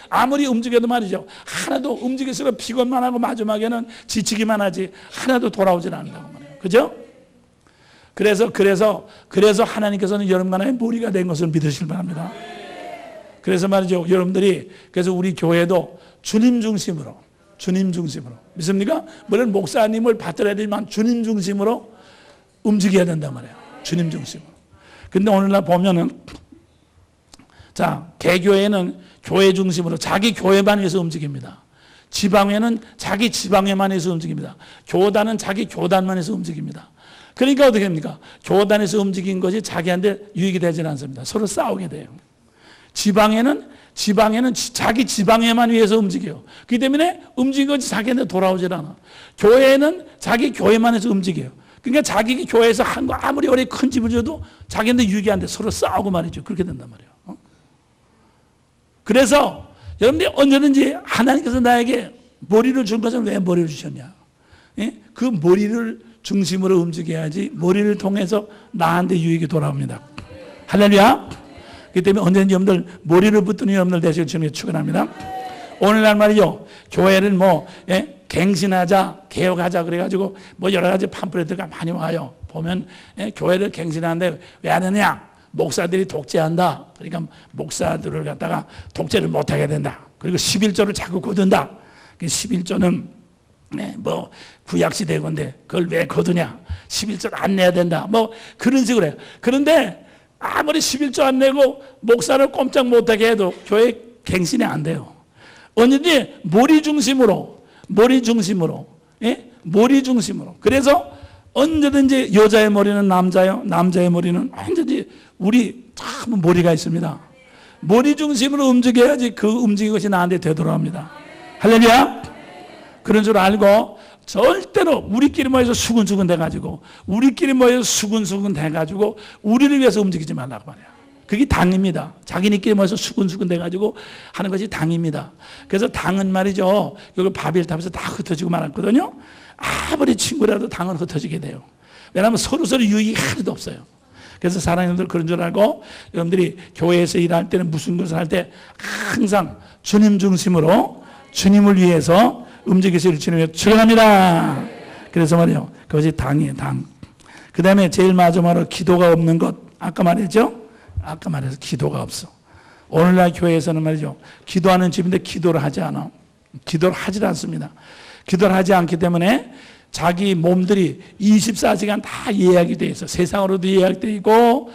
아무리 움직여도 말이죠. 하나도 움직일수록 피곤만 하고 마지막에는 지치기만 하지 하나도 돌아오질 않는다고 말해요. 그죠? 그래서 하나님께서는 여러분만의 머리가 된 것을 믿으시길 바랍니다. 그래서 말이죠. 여러분들이 그래서 우리 교회도 주님 중심으로 믿습니까? 물론 목사님을 받들어야 되지만 주님 중심으로 움직여야 된단 말이에요. 주님 중심으로. 근데 오늘날 보면은 자, 개교회는 교회 중심으로 자기 교회만 위해서 움직입니다. 지방회는 자기 지방회만 위해서 움직입니다. 교단은 자기 교단만 위해서 움직입니다. 그러니까 어떻게 합니까? 교단에서 움직인 것이 자기한테 유익이 되지는 않습니다. 서로 싸우게 돼요. 지방회는 자기 지방회만 위해서 움직여요. 그렇기 때문에 움직인 것이 자기한테 돌아오질 않아. 교회는 자기 교회만 해서 움직여요. 그러니까 자기 교회에서 한 거 아무리 어리 큰 집을 줘도 자기한테 유익이 안 돼. 서로 싸우고 말이죠. 그렇게 된단 말이에요. 그래서 여러분들이 언제든지 하나님께서 나에게 머리를 준 것은 왜 머리를 주셨냐? 예? 그 머리를 중심으로 움직여야지 머리를 통해서 나한테 유익이 돌아옵니다. 할렐루야. 그렇기 때문에 언제든지 여러분들 머리를 붙드는 여러분들 되시길 주님께 축원합니다. 오늘날 말이죠. 교회는 갱신하자, 개혁하자 그래가지고 뭐 여러 가지 팜플렛가 많이 와요. 보면 교회를 갱신하는데 왜 하느냐? 목사들이 독재한다. 그러니까 목사들을 갖다가 독재를 못하게 된다. 그리고 11조를 자꾸 거둔다. 11조는 뭐 구약시대 건데 그걸 왜 거두냐? 11조를 안 내야 된다. 뭐 그런 식으로 해요. 그런데 아무리 11조 안 내고 목사를 꼼짝 못하게 해도 교회 갱신이 안 돼요. 언제든지 머리 중심으로. 그래서 언제든지 여자의 머리는 남자요, 남자의 머리는 언제든지 우리 참 머리가 있습니다. 머리 중심으로 움직여야지 그 움직인 것이 나한테 되돌아옵니다. 할렐루야. 그런 줄 알고 절대로 우리끼리 모여서 수근수근 돼가지고 우리끼리 모여서 수근수근 돼가지고 우리를 위해서 움직이지 말라고 말이야. 그게 당입니다. 자기네끼리 모여서 수근수근 돼가지고 하는 것이 당입니다. 그래서 당은 말이죠, 여기 바벨탑에서 다 흩어지고 말았거든요. 아무리 친구라도 당은 흩어지게 돼요. 왜냐하면 서로서로 유익이 하나도 없어요. 그래서 사랑하는 분들 그런 줄 알고 여러분들이 교회에서 일할 때는 무슨 것을 할 때 항상 주님 중심으로 주님을 위해서 움직이시길 주님에 축원합니다. 그래서 말이요, 그것이 당이에요, 당. 그 다음에 제일 마지막으로 기도가 없는 것. 아까 말했죠? 아까 말해서 기도가 없어. 오늘날 교회에서는 말이죠, 기도하는 집인데 기도를 하지 않아. 기도를 하지 않습니다. 기도를 하지 않기 때문에 자기 몸들이 24시간 다 예약이 돼 있어. 세상으로도 예약돼 있고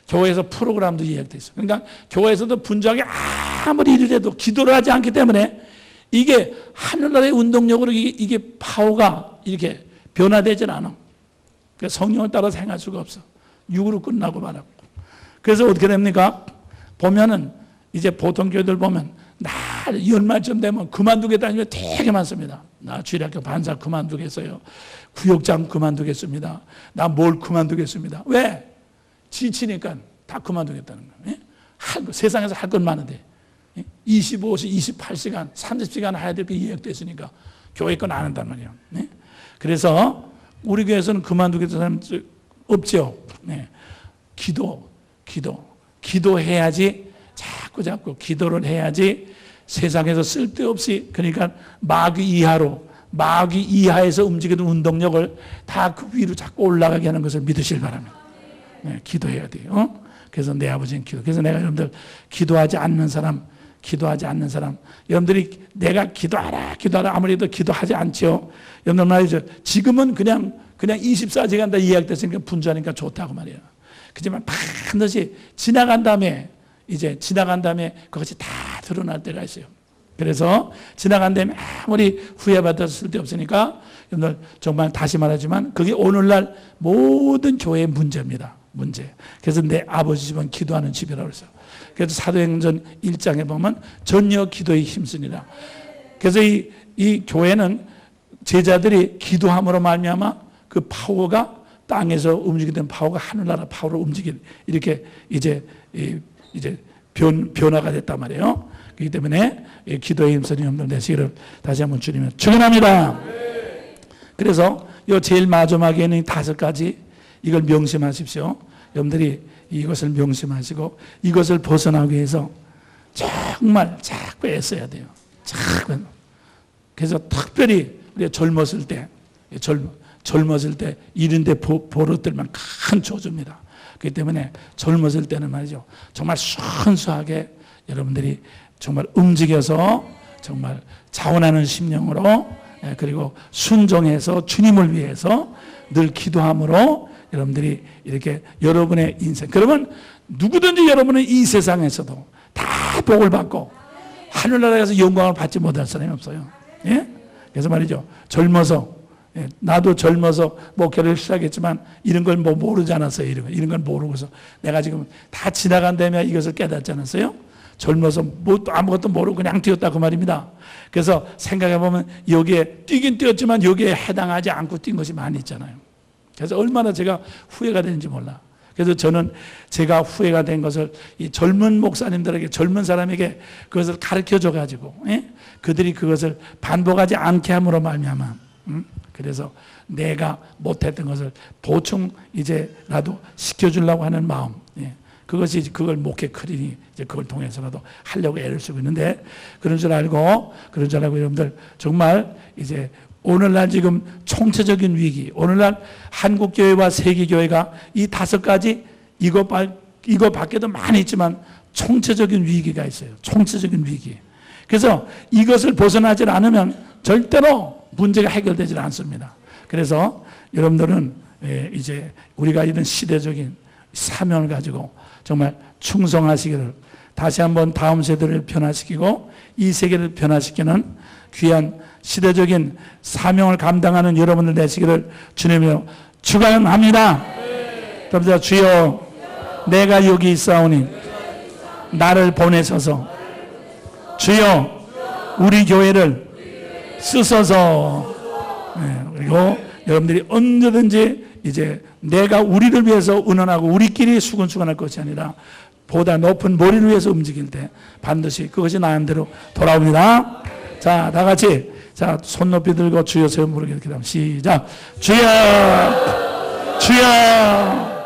교회에서 프로그램도 예약돼 있어. 그러니까 교회에서도 분주하게 아무리 일을 해도 기도를 하지 않기 때문에 이게 하늘나라의 운동력으로 이게 파워가 이렇게 변화되질 않아. 그러니까 성령을 따라서 행할 수가 없어. 육으로 끝나고 말하고. 그래서 어떻게 됩니까? 보면은 이제 보통 교회들 보면 날 연말쯤 되면 그만두겠다는 게 되게 많습니다. 나 주일학교 반사 그만두겠어요. 구역장 그만두겠습니다. 나 뭘 그만두겠습니다. 왜? 지치니까 다 그만두겠다는 거예요. 세상에서 할 건 많은데 25시, 28시간, 30시간 해야 될 게 예약됐으니까 교회 건 안 한단 말이에요. 그래서 우리 교회에서는 그만두겠다는 사람 없죠. 기도해야지, 자꾸 기도를 해야지 세상에서 쓸데없이, 그러니까 마귀 이하에서 움직이는 운동력을 다 그 위로 자꾸 올라가게 하는 것을 믿으실 바랍니다. 기도해야 돼요. 그래서 내 아버지는 기도. 그래서 내가 여러분들 기도하지 않는 사람, 여러분들이 내가 기도하라 아무래도 기도하지 않죠. 여러분들 말이죠. 지금은 그냥 24시간 다 예약됐으니까 분주하니까 좋다고 말이에요. 그렇지만 반드시 지나간 다음에 그것이 다 드러날 때가 있어요. 그래서 지나간 다음에 아무리 후회받아서 쓸데없으니까 여러분들 정말 다시 말하지만 그게 오늘날 모든 교회의 문제입니다. 문제. 그래서 내 아버지 집은 기도하는 집이라고 했어요. 그래서 사도행전 1장에 보면 전혀 기도에 힘쓰니라. 그래서 이 교회는 제자들이 기도함으로 말미암아 그 파워가 땅에서 움직이던 파워가 하늘나라 파워로 이렇게 이제 변화가 됐단 말이에요. 그렇기 때문에 기도에 힘쓰는 여러분들 되시기를 다시 한번 주님을 축원합니다. 그래서 이 제일 마지막에는 5가지 이걸 명심하십시오. 여러분들이 이것을 명심하시고 이것을 벗어나기 위해서 정말 자꾸 애써야 돼요. 자꾸. 그래서 특별히 우리가 젊었을 때 이런데 버릇들만 큰 조주입니다. 그렇기 때문에 젊었을 때는 말이죠, 정말 순수하게 여러분들이 정말 움직여서 정말 자원하는 심령으로, 그리고 순종해서 주님을 위해서 늘 기도함으로 여러분들이 이렇게 여러분의 인생, 그러면 누구든지 여러분은 이 세상에서도 다 복을 받고 하늘나라에서 영광을 받지 못할 사람이 없어요. 그래서 말이죠, 나도 젊어서 목회를 시작했지만 이런 걸 모르지 않았어요. 이런 걸 모르고서 내가 지금 다 지나간다면 이것을 깨닫지 않았어요. 젊어서 아무것도 모르고 그냥 뛰었다 그 말입니다. 그래서 생각해보면 여기에 뛰긴 뛰었지만 여기에 해당하지 않고 뛴 것이 많이 있잖아요. 그래서 얼마나 제가 후회가 되는지 몰라. 그래서 저는 제가 후회가 된 것을 이 젊은 목사님들에게, 젊은 사람에게 그것을 가르쳐줘 가지고 그들이 그것을 반복하지 않게 함으로 말미암아 그래서 내가 못했던 것을 보충 이제라도 시켜주려고 하는 마음, 그걸 목회 크리니 이제 그걸 통해서라도 하려고 애를 쓰고 있는데, 그런 줄 알고 여러분들 정말 이제 오늘날 지금 총체적인 위기, 오늘날 한국교회와 세계교회가 이 5가지 이거 밖에도 많이 있지만 총체적인 위기가 있어요. 총체적인 위기. 그래서 이것을 벗어나지 않으면 절대로 문제가 해결되지 않습니다. 그래서 여러분들은 이제 우리가 이런 시대적인 사명을 가지고 정말 충성하시기를, 다시 한번 다음 세대를 변화시키고 이 세계를 변화시키는 귀한 시대적인 사명을 감당하는 여러분들 되시기를 주님이여 축원합니다. 그러면서 주여 내가 여기 있사오니 나를 보내소서. 주여 우리 교회를 쓰소서. 네, 그리고 여러분들이 언제든지 이제 내가 우리를 위해서 의논하고 우리끼리 수근수근할 것이 아니라 보다 높은 머리를 위해서 움직일 때 반드시 그것이 나름대로 돌아옵니다. 자, 다 같이 자, 손 높이 들고 주여 세운 부르게 기도합니다. 시작. 주여 주여